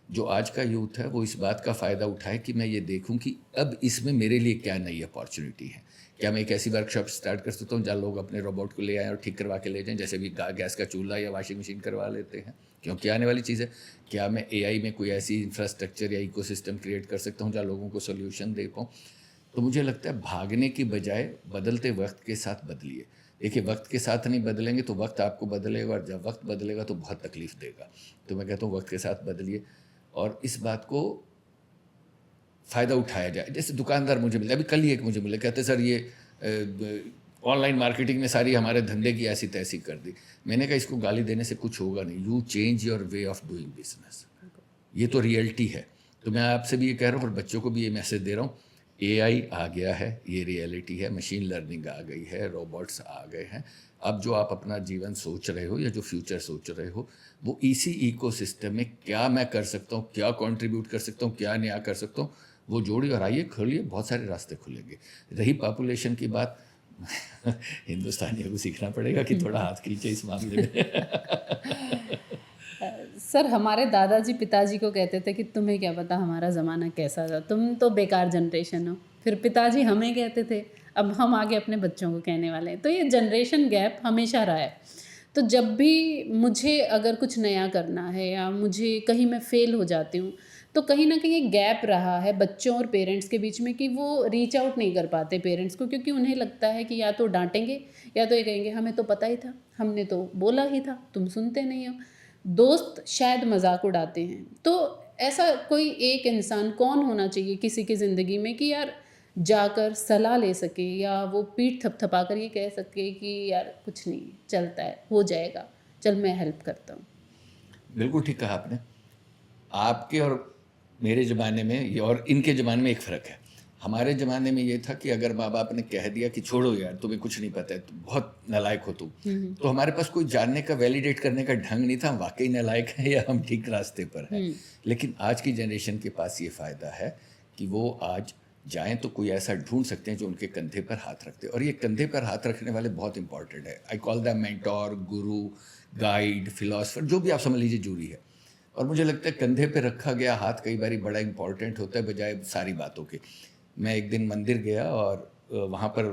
जो आज का यूथ है वो इस बात का फ़ायदा उठाए कि मैं ये देखूं कि अब इसमें मेरे लिए क्या नई अपॉर्चुनिटी है। क्या मैं एक ऐसी वर्कशॉप स्टार्ट कर सकता हूँ जहाँ लोग अपने रोबोट को ले आएँ और ठीक करवा के ले जाएँ, जैसे भी गैस का चूल्हा या वॉशिंग मशीन करवा लेते हैं, क्योंकि आने वाली चीज़ है। क्या मैं एआई में कोई ऐसी इंफ्रास्ट्रक्चर या इकोसिस्टम क्रिएट कर सकता हूँ जहाँ लोगों को सोल्यूशन दे पाऊँ? तो मुझे लगता है भागने की बजाय बदलते वक्त के साथ बदलिए। देखिए वक्त के साथ नहीं बदलेंगे तो वक्त आपको बदलेगा, और जब वक्त बदलेगा तो बहुत तकलीफ़ देगा। तो मैं कहता हूँ वक्त के साथ बदलिए और इस बात को फ़ायदा उठाया जाए। जैसे दुकानदार मुझे मिले, अभी कल ही एक मुझे मिले, कहते सर ये ऑनलाइन मार्केटिंग में सारी हमारे धंधे की ऐसी तैसी कर दी। मैंने कहा इसको गाली देने से कुछ होगा नहीं। You change your way of doing business, ये तो रियलिटी है। तो मैं आपसे भी ये कह रहा हूँ और बच्चों को भी ये मैसेज दे रहा हूँ, एआई आ गया है, ये रियलिटी है, मशीन लर्निंग आ गई है, रोबोट्स आ गए हैं। अब जो आप अपना जीवन सोच रहे हो या जो फ्यूचर सोच रहे हो, वो इसी इकोसिस्टम में क्या मैं कर सकता हूँ, क्या कंट्रीब्यूट कर सकता हूँ, क्या नया कर सकता हूँ, वो जोड़िए और आइए, खोलिए, बहुत सारे रास्ते खुलेंगे। रही पॉपुलेशन की बात, हिंदुस्तानियों को सीखना पड़ेगा कि थोड़ा हाथ खींचे इस मामले में। सर हमारे दादाजी पिताजी को कहते थे कि तुम्हें क्या पता हमारा ज़माना कैसा था, तुम तो बेकार जनरेशन हो। फिर पिताजी हमें कहते थे, अब हम आगे अपने बच्चों को कहने वाले हैं। तो ये जनरेशन गैप हमेशा रहा है। तो जब भी मुझे अगर कुछ नया करना है या मुझे कहीं मैं फेल हो जाती हूँ, तो कहीं ना कहीं एक गैप रहा है बच्चों और पेरेंट्स के बीच में कि वो रीच आउट नहीं कर पाते पेरेंट्स को, क्योंकि उन्हें लगता है कि या तो डांटेंगे या तो ये कहेंगे हमें तो पता ही था, हमने तो बोला ही था, तुम सुनते नहीं हो। दोस्त शायद मजाक उड़ाते हैं। तो ऐसा कोई एक इंसान कौन होना चाहिए किसी की ज़िंदगी में कि यार जाकर सलाह ले सके या वो पीठ थपथपा कर ये कह सके कि यार कुछ नहीं, चलता है, हो जाएगा, चल मैं हेल्प करता हूँ। बिल्कुल ठीक कहा आपने। आपके और मेरे ज़माने में ये और इनके ज़माने में एक फ़र्क है। हमारे ज़माने में ये था कि अगर माँ बाप ने कह दिया कि छोड़ो यार, तुम्हें कुछ नहीं पता है, तुम बहुत नालायक हो तुम, तो हमारे पास कोई जानने का, वैलिडेट करने का ढंग नहीं था, हम वाकई नालायक हैं या हम ठीक रास्ते पर हैं। लेकिन आज की जनरेशन के पास ये फ़ायदा है कि वो आज जाएं तो कोई ऐसा ढूंढ सकते हैं जो उनके कंधे पर हाथ रखते हैं, और ये कंधे पर हाथ रखने वाले बहुत इंपॉर्टेंट है। I call the mentor, Guru, guide, philosopher, जो भी आप समझ लीजिए जूरी है। और मुझे लगता है कंधे पे रखा गया हाथ कई बार बड़ा इंपॉर्टेंट होता है बजाय सारी बातों के। मैं एक दिन मंदिर गया और वहाँ पर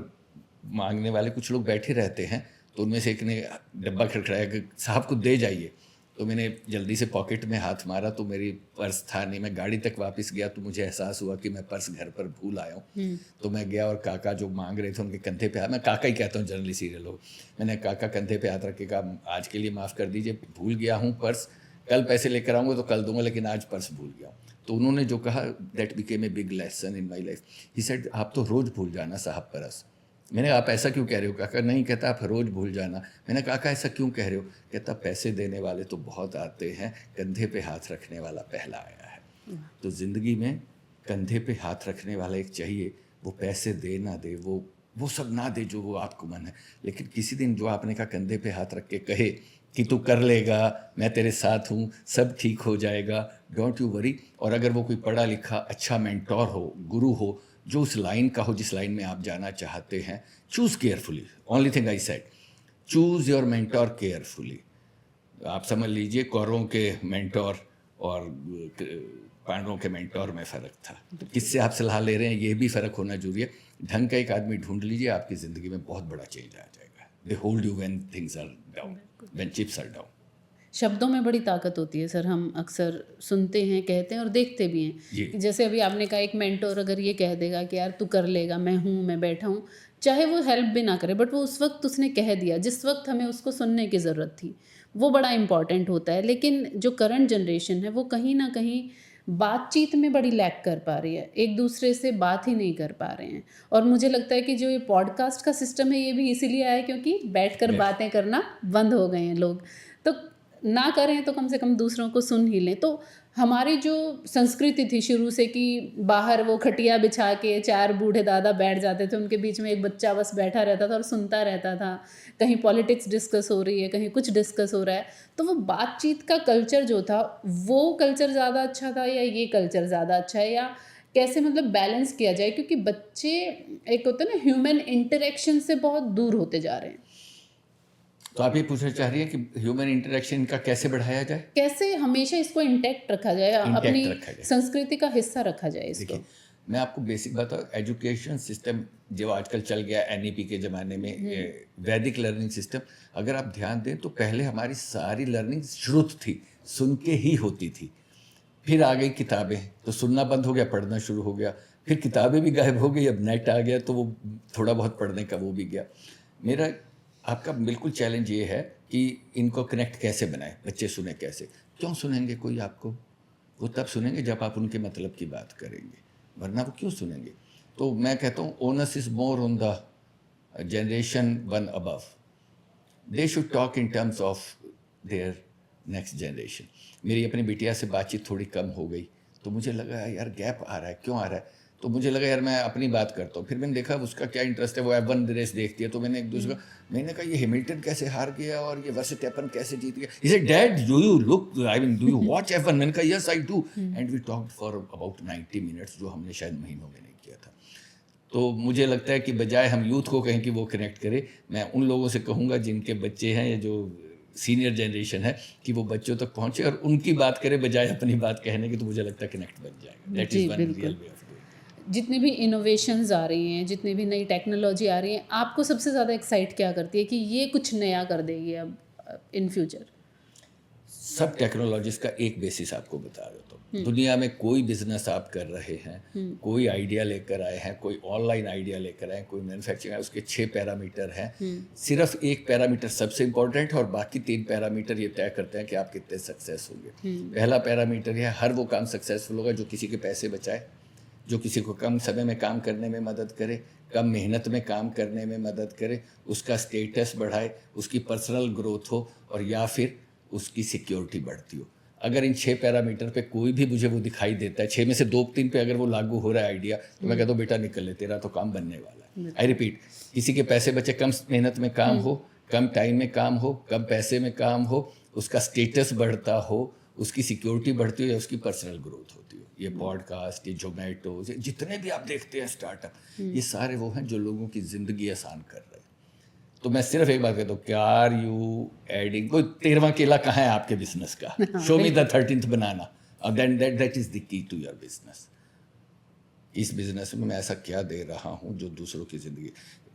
मांगने वाले कुछ लोग बैठे रहते हैं, तो उनमें से एक ने डब्बा खड़खड़ाया कि साहब को दे जाइए। तो मैंने जल्दी से पॉकेट में हाथ मारा तो मेरी पर्स था नहीं। मैं गाड़ी तक वापस गया तो मुझे एहसास हुआ कि मैं पर्स घर पर भूल आया हूँ। तो मैं गया और काका जो मांग रहे थे उनके कंधे पे हाथ, मैं काका ही कहता हूँ जनरली सीरियल लोग, मैंने काका कंधे पे हाथ रख के कहा आज के लिए माफ़ कर दीजिए, भूल गया हूँ पर्स, कल पैसे लेकर आऊँगा तो कल दूंगा, लेकिन आज पर्स भूल गया हूँ। तो उन्होंने जो कहा that became a big lesson in my life. He said आप तो रोज़ भूल जाना साहब पर्स। मैंने कहा आप ऐसा क्यों कह रहे हो? काका नहीं, कहता आप रोज़ भूल जाना। मैंने कहा काका ऐसा क्यों कह रहे हो? कहता पैसे देने वाले तो बहुत आते हैं, कंधे पे हाथ रखने वाला पहला आया है। तो ज़िंदगी में कंधे पे हाथ रखने वाला एक चाहिए, वो पैसे दे ना दे, वो सब ना दे जो वो आपको मन है, लेकिन किसी दिन जो आपने कहा कंधे पे हाथ रख के कहे कि तू कर लेगा, मैं तेरे साथ हूँ, सब ठीक हो जाएगा, डोंट यू वरी। और अगर वो कोई पढ़ा लिखा अच्छा मेंटोर हो, गुरु हो, जो उस लाइन का हो जिस लाइन में आप जाना चाहते हैं, choose carefully. Only thing I said, choose your mentor carefully. आप समझ लीजिए कौरवों के मेंटोर और पांडवों के मेंटोर में फ़र्क था। तो किससे आप सलाह ले रहे हैं ये भी फ़र्क होना जरूरी है। ढंग का एक आदमी ढूंढ लीजिए, आपकी ज़िंदगी में बहुत बड़ा चेंज आ जाएगा। They hold you when things are down, when chips are down. शब्दों में बड़ी ताकत होती है सर, हम अक्सर सुनते हैं, कहते हैं और देखते भी हैं कि जैसे अभी आपने कहा एक मेंटोर अगर ये कह देगा कि यार तू कर लेगा, मैं हूँ, मैं बैठा हूँ, चाहे वो हेल्प भी ना करे, बट वो उस वक्त उसने कह दिया जिस वक्त हमें उसको सुनने की ज़रूरत थी, वो बड़ा इम्पॉर्टेंट होता है। लेकिन जो करंट जनरेशन है वो कहीं ना कहीं बातचीत में बड़ी लैक कर पा रही है, एक दूसरे से बात ही नहीं कर पा रहे हैं। और मुझे लगता है कि जो ये पॉडकास्ट का सिस्टम है ये भी इसीलिए आया क्योंकि बैठकर बातें करना बंद हो गए हैं लोग। तो ना करें तो कम से कम दूसरों को सुन ही लें। तो हमारी जो संस्कृति थी शुरू से कि बाहर वो खटिया बिछा के 4 बूढ़े दादा बैठ जाते थे, उनके बीच में एक बच्चा बस बैठा रहता था और सुनता रहता था, कहीं पॉलिटिक्स डिस्कस हो रही है, कहीं कुछ डिस्कस हो रहा है, तो वो बातचीत का कल्चर जो था वो कल्चर ज़्यादा अच्छा था या ये कल्चर ज़्यादा अच्छा है, या कैसे मतलब बैलेंस किया जाए? क्योंकि बच्चे एक होता है ना ह्यूमन इंटरेक्शन से बहुत दूर होते जा रहे हैं। तो आप ये पूछना चाह रही हैं कि ह्यूमन इंटरेक्शन का कैसे बढ़ाया जाए, कैसे हमेशा इसको इंटैक्ट रखा जाए, अपनी रखा जाए? संस्कृति का हिस्सा रखा जाए इसको। देखिए, मैं आपको बेसिक बताऊँ, एजुकेशन सिस्टम जो आजकल चल गया एनईपी के ज़माने में, वैदिक लर्निंग सिस्टम, अगर आप ध्यान दें तो पहले हमारी सारी लर्निंग श्रुत थी, सुन के ही होती थी। फिर आ गई किताबें, तो सुनना बंद हो गया, पढ़ना शुरू हो गया, फिर किताबें भी गायब हो गई, अब नेट आ गया तो वो थोड़ा बहुत पढ़ने का वो भी गया। मेरा आपका बिल्कुल चैलेंज ये है कि इनको कनेक्ट कैसे बनाएं, बच्चे सुने कैसे? क्यों सुनेंगे कोई आपको? वो तब सुनेंगे जब आप उनके मतलब की बात करेंगे, वरना वो क्यों सुनेंगे? तो मैं कहता हूँ onus is more on the generation one above. They should talk in terms of their next generation. मेरी अपनी बिटिया से बातचीत थोड़ी कम हो गई तो मुझे लगा यार गैप आ रहा है, क्यों आ रहा है? तो मुझे लगा यार मैं अपनी बात करता हूँ। फिर मैंने देखा उसका क्या इंटरेस्ट है, वो F1 रेस देखती है। तो मैंने एक दूसरे को मैंने कहा ये हैमिल्टन कैसे हार गया और ये वर्स्टैपन कैसे जीत गया। He said dad do you look I mean do you watch F1? मैंने कहा yes I do, and we talked for about 90 minutes, जो हमने शायद महीनों में नहीं किया था। तो मुझे लगता है कि बजाय हम यूथ को कहें कि वो कनेक्ट करे, मैं उन लोगों से कहूँगा जिनके बच्चे हैं या जो सीनियर जनरेशन है कि वो बच्चों तक पहुँचे और उनकी बात करे बजाय अपनी बात कहने की। तो मुझे लगता है कनेक्ट बन जाएगा। That is one real way of doing. जितनी भी इनोवेशंस आ रही हैं, जितनी भी नई टेक्नोलॉजी आ रही है, आपको सबसे ज़्यादा एक्साइट क्या करती है कि ये कुछ नया कर देगी अब इन फ्यूचर? सब टेक्नोलॉजीज का एक बेसिस आपको बता देता हूँ। दुनिया में कोई बिजनेस आप कर रहे हैं, कोई आइडिया लेकर आए हैं, कोई ऑनलाइन आइडिया लेकर आए हैं, कोई मैन्युफैक्चरिंग है, उसके 6 पैरामीटर हैं। सिर्फ एक पैरामीटर सबसे इंपॉर्टेंट है और बाकी 3 पैरामीटर ये तय करते हैं कि आप कितने सक्सेस होंगे। पहला पैरामीटर है हर वो काम सक्सेसफुल होगा जो किसी के पैसे बचाए, जो किसी को कम समय में काम करने में मदद करे, कम मेहनत में काम करने में मदद करे, उसका स्टेटस बढ़ाए, उसकी पर्सनल ग्रोथ हो और या फिर उसकी सिक्योरिटी बढ़ती हो। अगर इन 6 पैरामीटर पे कोई भी मुझे वो दिखाई देता है, 6 में से 2-3 पे अगर वो लागू हो रहा है आइडिया, तो मैं कहता हूँ बेटा निकल ले, तेरा तो काम बनने वाला है। आई रिपीट, किसी के पैसे बचे, कम मेहनत में काम हो, कम टाइम में काम हो, कम पैसे में काम हो, उसका स्टेटस बढ़ता हो, उसकी सिक्योरिटी बढ़ती हो या उसकी पर्सनल ग्रोथ होती हो। ये पॉडकास्ट, ये जोमेटो, जितने भी आप देखते हैं स्टार्टअप, ये सारे वो हैं जो लोगों की ज़िंदगी आसान कर रहे हैं। तो मैं सिर्फ एक बात कहता हूँ, क्या आर यू एडिंग, कोई 13वां केला कहाँ है आपके बिजनेस का? शो मी द 13th बनाना, और then that is the key to your business. इस बिजनेस में मैं ऐसा क्या दे रहा हूँ जो दूसरों की जिंदगी।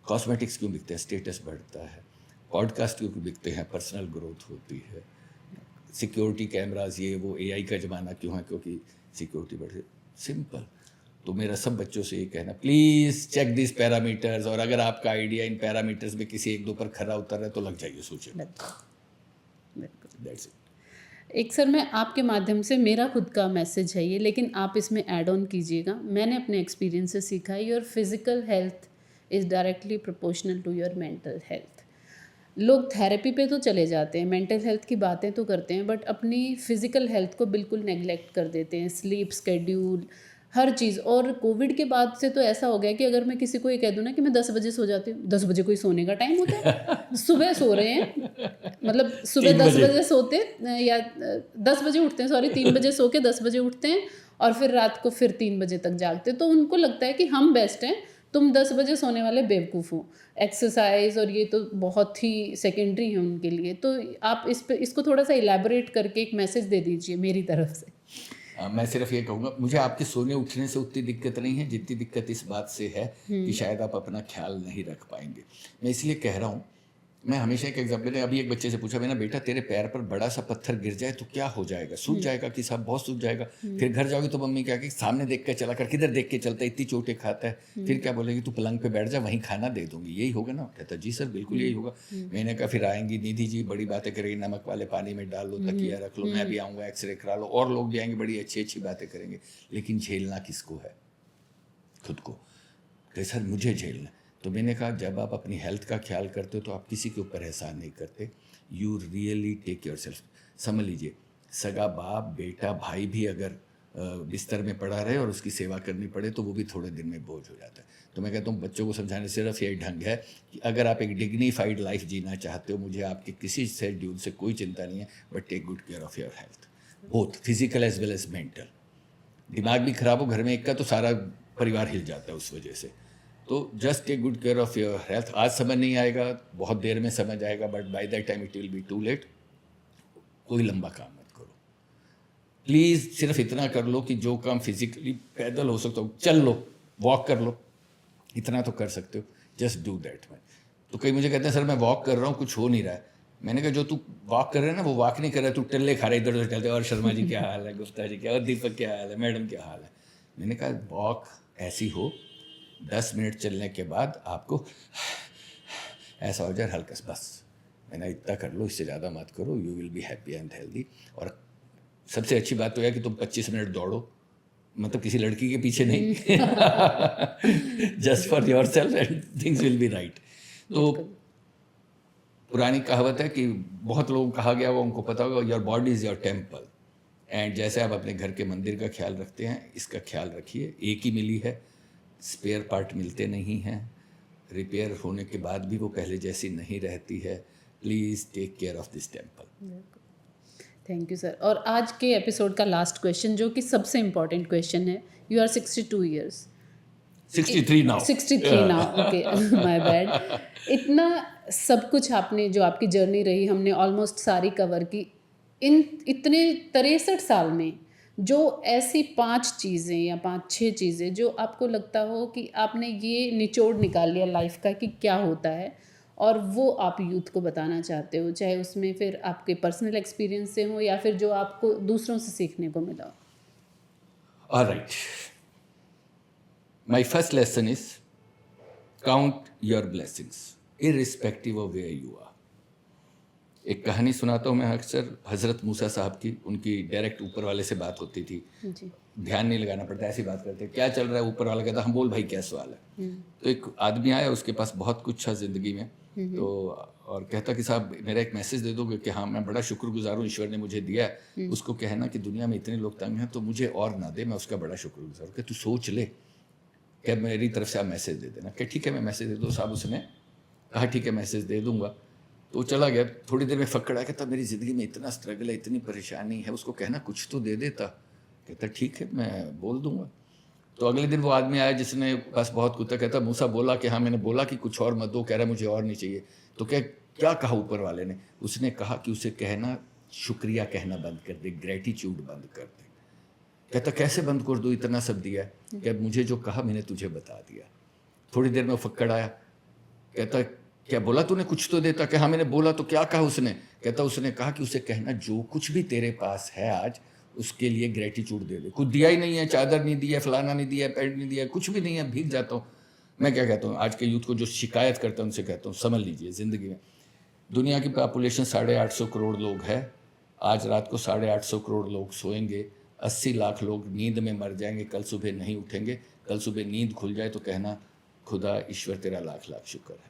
कॉस्मेटिक्स क्यों बिकते हैं? स्टेटस बढ़ता है। पॉडकास्ट क्यों बिकते हैं? पर्सनल ग्रोथ होती है। सिक्योरिटी कैमराज, ये वो AI का ज़माना क्यों है? क्योंकि सिक्योरिटी बढ़ती है। सिंपल। तो मेरा सब बच्चों से ये कहना, प्लीज़ चेक दिस पैरामीटर्स, और अगर आपका आइडिया इन पैरामीटर्स में किसी 1-2 पर खरा उतर रहा है तो लग जाइए, सोचिए। That's it. एक सर, मैं आपके माध्यम से, मेरा खुद का मैसेज है ये, लेकिन आप इसमें ऐड ऑन कीजिएगा। मैंने अपने एक्सपीरियंस से सीखा है, your physical health is directly proportional to your mental health. लोग थेरेपी पे तो चले जाते हैं, मेंटल हेल्थ की बातें तो करते हैं, बट अपनी फिजिकल हेल्थ को बिल्कुल नेग्लेक्ट कर देते हैं। स्लीप स्केड्यूल, हर चीज़। और कोविड के बाद से तो ऐसा हो गया कि अगर मैं किसी को ये कह दूँ ना कि मैं 10 बजे सो जाती हूँ, 10 बजे कोई सोने का टाइम होता है? सुबह सो रहे हैं, मतलब सुबह 10 बजे सोते या 10 बजे उठते हैं, सॉरी 3 बजे सो के 10 बजे उठते हैं और फिर रात को फिर 3 बजे तक जागते हैं। तो उनको लगता है कि हम बेस्ट हैं, तुम 10 बजे सोने वाले बेवकूफ़ हो। एक्सरसाइज और ये तो बहुत ही सेकेंडरी है उनके लिए। तो आप इसको थोड़ा सा इलेबोरेट करके एक मैसेज दे दीजिए मेरी तरफ से। मैं सिर्फ ये कहूँगा, मुझे आपके सोने उठने से उतनी दिक्कत नहीं है जितनी दिक्कत इस बात से है कि शायद आप अपना ख्याल नहीं रख पाएंगे। मैं इसलिए कह रहा हूँ, मैं हमेशा एक एग्जाम्पल, मैंने अभी एक बच्चे से पूछा, मैंने बेटा तेरे पैर पर बड़ा सा पत्थर गिर जाए तो क्या हो जाएगा? सूज जाएगा कि साहब बहुत सूज जाएगा। फिर घर जाओगे तो मम्मी क्या कि सामने देख के चला कर, किधर देख के चलता है, इतनी चोटें खाता है। फिर क्या बोलेगी? तू पलंग पे बैठ जा, वहीं खाना दे दूंगी, यही होगा ना? कहता जी सर बिल्कुल यही होगा। मैंने कहा फिर आएंगी निधि जी, बड़ी बातें करेंगी, नमक वाले पानी में डाल लो, तकिया रख लो, मैं भी आऊँगा, एक्सरे करा लो, और लोग भी आएंगे, बड़ी अच्छी अच्छी बातें करेंगे। लेकिन झेलना किसको है? खुद को। तो सर मुझे झेलना। तो मैंने कहा जब आप अपनी हेल्थ का ख्याल करते हो तो आप किसी के ऊपर एहसान नहीं करते, you really take yourself. समझ लीजिए, सगा बाप, बेटा, भाई भी अगर बिस्तर में पड़ा रहे और उसकी सेवा करनी पड़े तो वो भी थोड़े दिन में बोझ हो जाता है। तो मैं कहता हूँ बच्चों को समझाने सिर्फ यही ढंग है कि अगर आप एक डिग्निफाइड लाइफ जीना चाहते हो, मुझे आपके किसी शेड्यूल से कोई चिंता नहीं है, but take good care of your health, both physical as well as mental. दिमाग भी खराब हो घर में एक का तो सारा परिवार हिल जाता है उस वजह से। तो just take good care of your health. आज समझ नहीं आएगा, बहुत देर में समझ आएगा, but by that time it will be too late. कोई लंबा काम मत करो, प्लीज़ सिर्फ इतना कर लो कि जो काम फिजिकली पैदल हो सकता हो, चल लो, वॉक कर लो, इतना तो कर सकते हो, जस्ट डू दैट। मैं तो कई मुझे कहते हैं सर मैं वॉक कर रहा हूँ, कुछ हो नहीं रहा है। मैंने कहा जो तू वॉक कर रहा है ना, वो वॉक नहीं कर रहा है, तू टल्ले खा रहा है, इधर उधर चलते। और शर्मा जी क्या हाल है, गुप्ता जी क्या, और दीपक क्या हाल है, मैडम क्या हाल है। मैंने कहा वॉक ऐसी हो, 10 मिनट चलने के बाद आपको ऐसा हो जाए हल्का, बस मैंने इतना कर लो, इससे ज़्यादा मत करो, you will be happy and healthy. और सबसे अच्छी बात तो यह कि तुम 25 मिनट दौड़ो, मतलब किसी लड़की के पीछे नहीं, just for your self and things will be right. तो पुरानी कहावत है कि बहुत लोगों को कहा गया, वो उनको पता होगा, your body is your temple and जैसे आप अपने घर के मंदिर का ख्याल रखते हैं, इसका ख्याल रखिए। एक ही मिली है, स्पेयर पार्ट मिलते नहीं हैं, रिपेयर होने के बाद भी वो पहले जैसी नहीं रहती है। Please take care of this temple. Thank you sir. और आज के एपिसोड का लास्ट क्वेश्चन, जो कि सबसे इम्पोर्टेंट क्वेश्चन है। You are 62 years, 63 now. 63 now, okay, my bad. इतना सब कुछ आपने, जो आपकी जर्नी रही, हमने ऑलमोस्ट सारी कवर की। इन इतने 63 साल में जो ऐसी 5 चीज़ें या 5-6 चीज़ें जो आपको लगता हो कि आपने ये निचोड़ निकाल लिया लाइफ का कि क्या होता है, और वो आप यूथ को बताना चाहते हो, चाहे उसमें फिर आपके पर्सनल एक्सपीरियंस से हो या फिर जो आपको दूसरों से सीखने को मिला हो। Alright, my first lesson is count your blessings irrespective of where you are. एक कहानी सुनाता हूँ मैं अक्सर, हज़रत मूसा साहब की। उनकी डायरेक्ट ऊपर वाले से बात होती थी, जी। ध्यान नहीं लगाना पड़ता, ऐसी बात करते, क्या चल रहा है, ऊपर वाला कहता हम बोल भाई क्या सवाल है। तो एक आदमी आया, उसके पास बहुत कुछ था ज़िंदगी में, तो और कहता कि साहब मेरा एक मैसेज दे दोगे कि हाँ मैं बड़ा शुक्रगुजार हूँ, ईश्वर ने मुझे दिया है। उसको कहना कि दुनिया में इतने लोग तंग हैं तो मुझे और ना दे, मैं उसका बड़ा शुक्रगुजार हूँ। कि तू सोच ले, क्या मेरी तरफ से आप मैसेज दे देना। कि ठीक है मैं मैसेज दे दूँ। साहब उसने कहा ठीक है मैसेज दे दूंगा। तो चला गया। थोड़ी देर में फकड़ा, कहता मेरी ज़िंदगी में इतना स्ट्रगल है, इतनी परेशानी है, उसको कहना कुछ तो दे देता। कहता ठीक है मैं बोल दूंगा। तो अगले दिन वो आदमी आया जिसने बस बहुत कुत्ता। कहता मूसा बोला कि हाँ मैंने बोला कि कुछ और मत दो। कह रहा मुझे और नहीं चाहिए। तो क्या कहा ऊपर वाले ने? उसने कहा कि उसे कहना शुक्रिया कहना बंद कर दे, ग्रेटिट्यूड बंद कर दे। कहता कैसे बंद कर दूँ, इतना सब दिया है। क्या मुझे जो कहा मैंने तुझे बता दिया। थोड़ी देर में फक्कड़ आया, कहता क्या बोला तूने कुछ तो देता। कि हाँ मैंने बोला। तो क्या कहा उसने? कहता उसने कहा कि उसे कहना जो कुछ भी तेरे पास है आज उसके लिए ग्रेटिट्यूड दे दे। कुछ दिया ही नहीं है, चादर नहीं दी है, फलाना नहीं दिया है, पैंट नहीं दिया है, कुछ भी नहीं है, भीग जाता हूँ। मैं क्या कहता हूँ आज के यूथ को जो शिकायत करता हूँ उनसे कहता हूँ समझ लीजिए, ज़िंदगी में दुनिया की पॉपुलेशन 850 करोड़ लोग है। आज रात को 850 करोड़ लोग सोएंगे, 80 लाख लोग नींद में मर जाएंगे, कल सुबह नहीं उठेंगे। कल सुबह नींद खुल जाए तो कहना खुदा ईश्वर तेरा लाख लाख शुक्र है।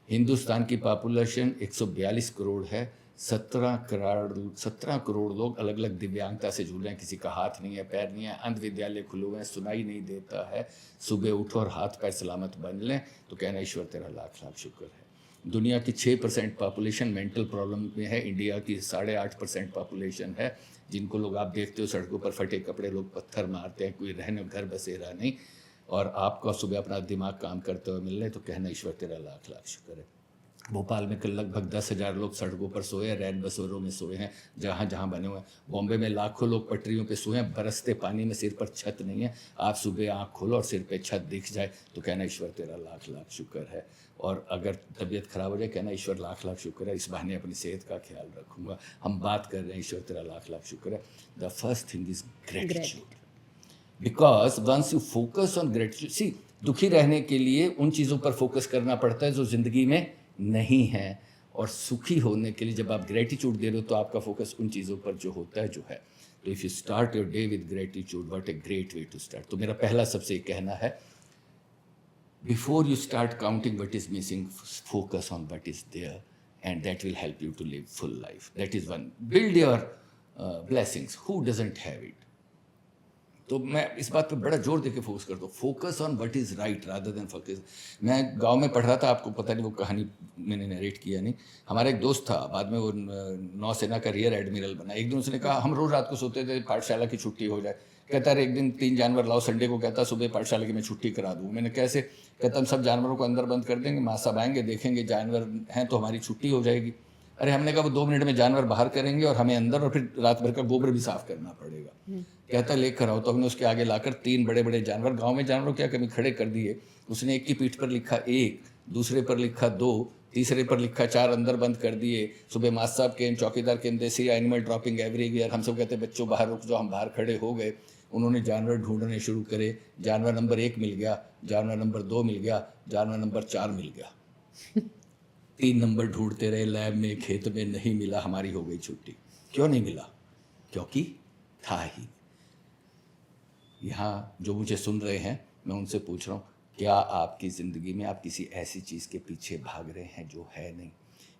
हिंदुस्तान की पॉपुलेशन 142 करोड़ है। 17 करोड़ लोग अलग अलग दिव्यांगता से जुड़ रहे हैं। किसी का हाथ नहीं है, पैर नहीं है, अंध विद्यालय खुले हुए हैं, सुनाई नहीं देता है। सुबह उठो और हाथ पैर सलामत बन लें तो कहना ईश्वर तेरा लाख लाख शुक्र है। दुनिया की 6% पॉपुलेशन मेंटल प्रॉब्लम में है। इंडिया की 8.5% पॉपुलेशन है जिनको लोग आप देखते हो सड़कों पर फटे कपड़े, लोग पत्थर मारते हैं, कोई रहने घर बसेरा नहीं। और आपको सुबह अपना दिमाग काम करते हुए मिल रहे तो कहना ईश्वर तेरा लाख लाख शुक्र है। भोपाल में कल लगभग 10,000 लोग सड़कों पर सोए हैं, रैन बसेरों में सोए हैं, जहाँ जहाँ बने हुए हैं। बॉम्बे में लाखों लोग पटरियों पे सोए हैं, बरसते पानी में, सिर पर छत नहीं है। आप सुबह आँख खोलो और सिर पे छत दिख जाए तो कहना ईश्वर तेरा लाख लाख शुक्र है। और अगर तबीयत खराब हो जाए कहना ईश्वर लाख लाख शुक्र है, इस बहाने अपनी सेहत का ख्याल रखूँगा। हम बात कर रहे हैं ईश्वर तेरा लाख लाख शुक्र है। The first thing is gratitude, because once you focus on gratitude, see दुखी रहने के लिए उन चीज़ों पर फोकस करना पड़ता है जो ज़िंदगी में नहीं है, और सुखी होने के लिए जब आप ग्रेटिट्यूड दे रहे हो तो आपका फोकस उन चीज़ों पर जो होता है जो है। तो if you start your day with gratitude, what a great way to start. तो मेरा पहला सबसे कहना है, before you start counting what is missing, focus on what is there and that will help you to live full life. That is one. Build your blessings, who doesn't have it. तो मैं इस बात पे बड़ा जोर देके focus करता हूँ, focus on what is right rather than focus. मैं गांव में पढ़ रहा था, आपको पता नहीं वो कहानी मैंने नरेट किया नहीं। हमारा एक दोस्त था, बाद में वो नौसेना का रियर एडमिरल बना। एक दिन उसने कहा हम रोज़ रात को सोते थे पाठशाला की छुट्टी हो जाए। कहता है एक दिन 3 जानवर लाओ संडे को। कहता सुबह पाठशाला की मैं छुट्टी करा दूँ। मैंने कैसे? कहता हम सब जानवरों को अंदर बंद कर देंगे, माँ साहब आएंगे देखेंगे जानवर हैं तो हमारी छुट्टी हो जाएगी। अरे हमने कहा वो 2 मिनट में जानवर बाहर करेंगे और हमें अंदर, और फिर रात भर का गोबर भी साफ करना पड़ेगा। कहता लेकर आओ। तो हमने उसके आगे लाकर 3 बड़े बड़े जानवर, गांव में जानवरों क्या कमी, खड़े कर दिए। उसने एक की पीठ पर लिखा 1, दूसरे पर लिखा 2, तीसरे पर लिखा 4, अंदर बंद कर दिए। सुबह मास्टर साहब के, चौकीदार के, देसी एनिमल ड्रॉपिंग एवरीवेयर। हम सब कहते बच्चों बाहर रुक जाओ, हम बाहर खड़े हो गए। उन्होंने जानवर ढूंढने शुरू करे। जानवर नंबर 1 मिल गया, जानवर नंबर 2 मिल गया, जानवर नंबर 4 मिल गया। 3 नंबर ढूंढते रहे, लैब में, खेत में, नहीं मिला। हमारी हो गई छुट्टी। क्यों नहीं मिला? क्योंकि था ही। यहाँ जो मुझे सुन रहे हैं मैं उनसे पूछ रहा हूँ, क्या आपकी ज़िंदगी में आप किसी ऐसी चीज़ के पीछे भाग रहे हैं जो है नहीं?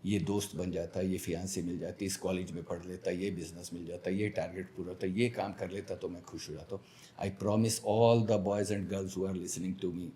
ये दोस्त बन जाता, ये फियांसे मिल जाती, इस कॉलेज में पढ़ लेता, ये बिजनेस मिल जाता, ये टारगेट पूरा होता, ये काम कर लेता तो मैं खुश हो जाता हूँ. I promise all the boys and girls who are listening to me,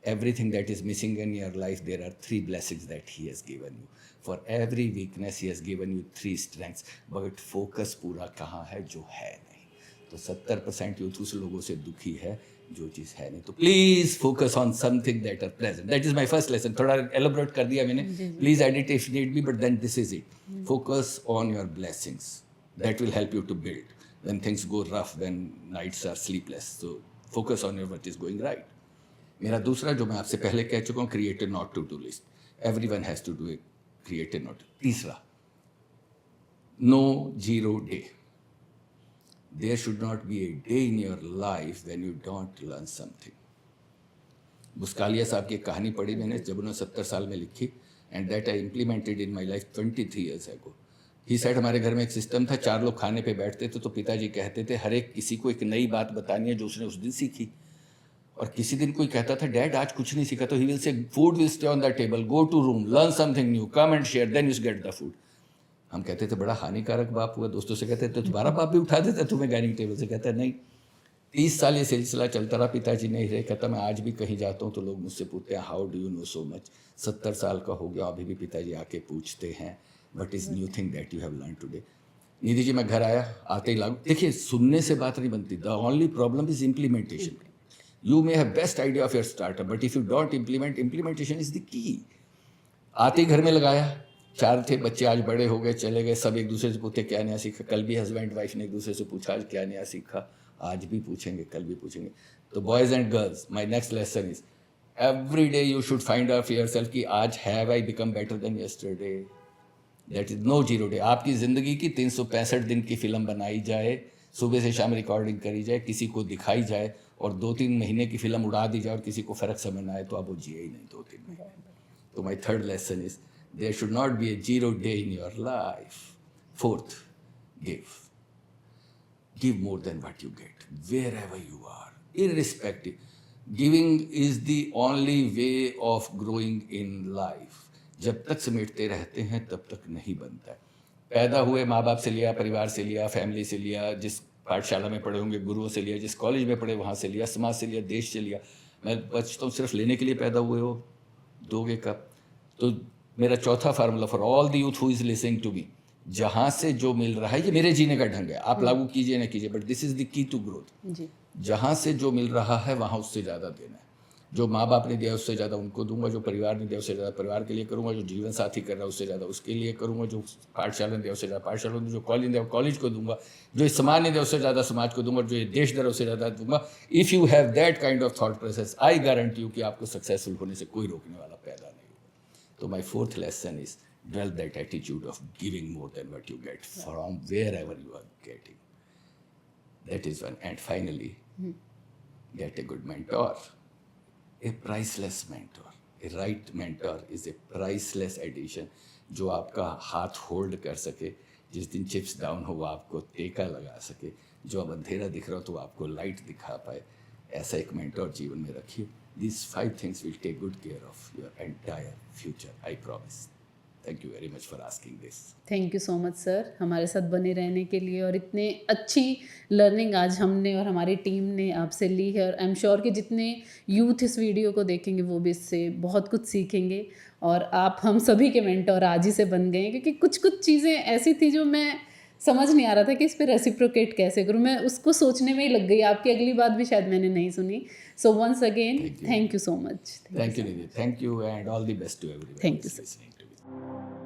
everything that is missing in your life, there are 3 blessings that he has given you. For every weakness he has given you 3 strengths. But focus पूरा कहाँ है, जो है नहीं. तो 70% youth उस लोगों से दुखी है जो चीज़ है नहीं. तो please focus on something that are present. That is my first lesson. थोड़ा एलोबरेट कर दिया मैंने, please edit if need be, but then this is it. Focus on your blessings, that will help you to build when things go rough, when nights are sleepless. So focus on your what is going right. मेरा दूसरा, जो मैं आपसे पहले कह चुका हूँ, create a not to do list. Everyone has to do a create a not. तीसरा, no zero day. There should not be a day in your life when you don't learn something. Buscaglia साहब की एक कहानी पढ़ी मैंने, जब उन्होंने 70 साल में लिखी, and that I implemented in my life 23 years ago. He said, हमारे घर में एक सिस्टम था, 4 लोग खाने पे बैठते थे तो पिताजी कहते थे हर एक किसी को एक नई बात बतानी है जो उसने उस दिन सीखी. और किसी दिन कोई कहता था, डैड आज कुछ नहीं सीखा, तो he will say, food will stay on the table, go to room, learn something new, come and share, then you get the food. हम कहते थे बड़ा हानिकारक बाप हुआ. दोस्तों से कहते थे तो तुम्हारा बाप भी उठा देता तुम्हें डाइनिंग टेबल से. कहता है नहीं. 30 साल ये सिलसिला चलता रहा, पिताजी नहीं रहे. कहता मैं आज भी कहीं जाता हूँ तो लोग मुझसे पूछते हैं how do you know so much. 70 साल का हो गया, अभी भी पिताजी आके पूछते हैं, what is new thing that you have learn today. Nidhi ji, मैं घर आया, आते ही लागू. देखिए, सुनने से बात नहीं बनती. The only problem is implementation. You may have best idea of your startup, but if you don't implement, implementation is the key. आते ही घर में लगाया, 4 थे बच्चे, आज बड़े हो गए, चले गए. सब एक दूसरे से पूछते क्या नया सीखा. कल भी हस्बैंड वाइफ ने एक दूसरे से पूछा आज क्या नया सीखा. आज भी पूछेंगे, कल भी पूछेंगे. तो boys and girls, my next lesson is every day you should find out for yourself कि आज have I become better than yesterday. That is no zero day. आपकी ज़िंदगी की 365 दिन की फिल्म बनाई जाए, सुबह से शाम रिकॉर्डिंग करी जाए, किसी को दिखाई जाए, और 2-3 महीने की फिल्म उड़ा दी जाए और किसी को फ़र्क समझ ना आए, तो आप वो जिए ही नहीं 2-3 महीने. तो my third lesson is there should not be a zero day in your life. Fourth, give more than what you get wherever you are, irrespective. Giving is the only way of growing in life. जब तक समेटते रहते हैं तब तक नहीं बनता है. पैदा हुए माँ बाप से लिया, परिवार से लिया, फैमिली से लिया, जिस पाठशाला में पढ़े होंगे गुरुओं से लिया, जिस कॉलेज में पढ़े वहाँ से लिया, समाज से लिया, देश से लिया. मैं बचता हूँ, सिर्फ लेने के लिए पैदा हुए हो, दोगे कब. तो मेरा चौथा formula for all the youth who is listening to me, जहाँ से जो मिल रहा है, ये मेरे जीने का ढंग है, आप लागू कीजिए ना कीजिए, but this is the key to growth. जहाँ से जो मिल रहा है वहाँ उससे ज़्यादा देना है. जो माँ बाप ने दिया उससे ज़्यादा उनको दूंगा, जो परिवार ने दिया उससे ज़्यादा परिवार के लिए करूँगा, जो जीवन साथी कर रहा है उससे ज़्यादा उसके लिए करूँगा, जो पाठशाला ने दिया उससे ज़्यादा पाठशाला ने, जो कॉलेज ने दिया कॉलेज को दूंगा, जो इस समाज ने दिया उससे ज़्यादा समाज को दूंगा, जो ये देश दे रहा उससे ज़्यादा दूंगा. If you have that kind of thought process, I guarantee you कि आपको सक्सेसफुल होने से कोई रोकने वाला पैदा नहीं होगा. तो my fourth lesson is develop that attitude of giving more than what you get from wherever you are getting. That is one. And finally, get a good mentor. A priceless mentor. A right mentor is a priceless addition. जो आपका हाथ hold कर सके, जिस दिन chips down हो वो आपको टेका लगा सके, जो अब अंधेरा दिख रहा हो तो वो आपको लाइट दिखा पाए. ऐसा एक मेंटोर जीवन में रखिए. These 5 things will take good care of your entire future, I promise. Thank you very much for asking this. Thank you so much sir, हमारे साथ बने रहने के लिए, और इतने अच्छी लर्निंग आज हमने और हमारी टीम ने आपसे ली है. और आई एम श्योर कि जितने यूथ इस वीडियो को देखेंगे वो भी इससे बहुत कुछ सीखेंगे. और आप हम सभी के मेंटोर आज ही से बन गए हैं, क्योंकि कुछ चीज़ें ऐसी थी जो मैं समझ नहीं आ रहा था कि इस पर रेसिप्रोकेट कैसे करूँ. मैं उसको सोचने में ही लग गई. आपकी अगली बात भी शायद मैंने नहीं सुनी. So once again thank you so much. Thank you, Nidhi. Thank you and all the best to everyone. Thank you, sir. Listening to me.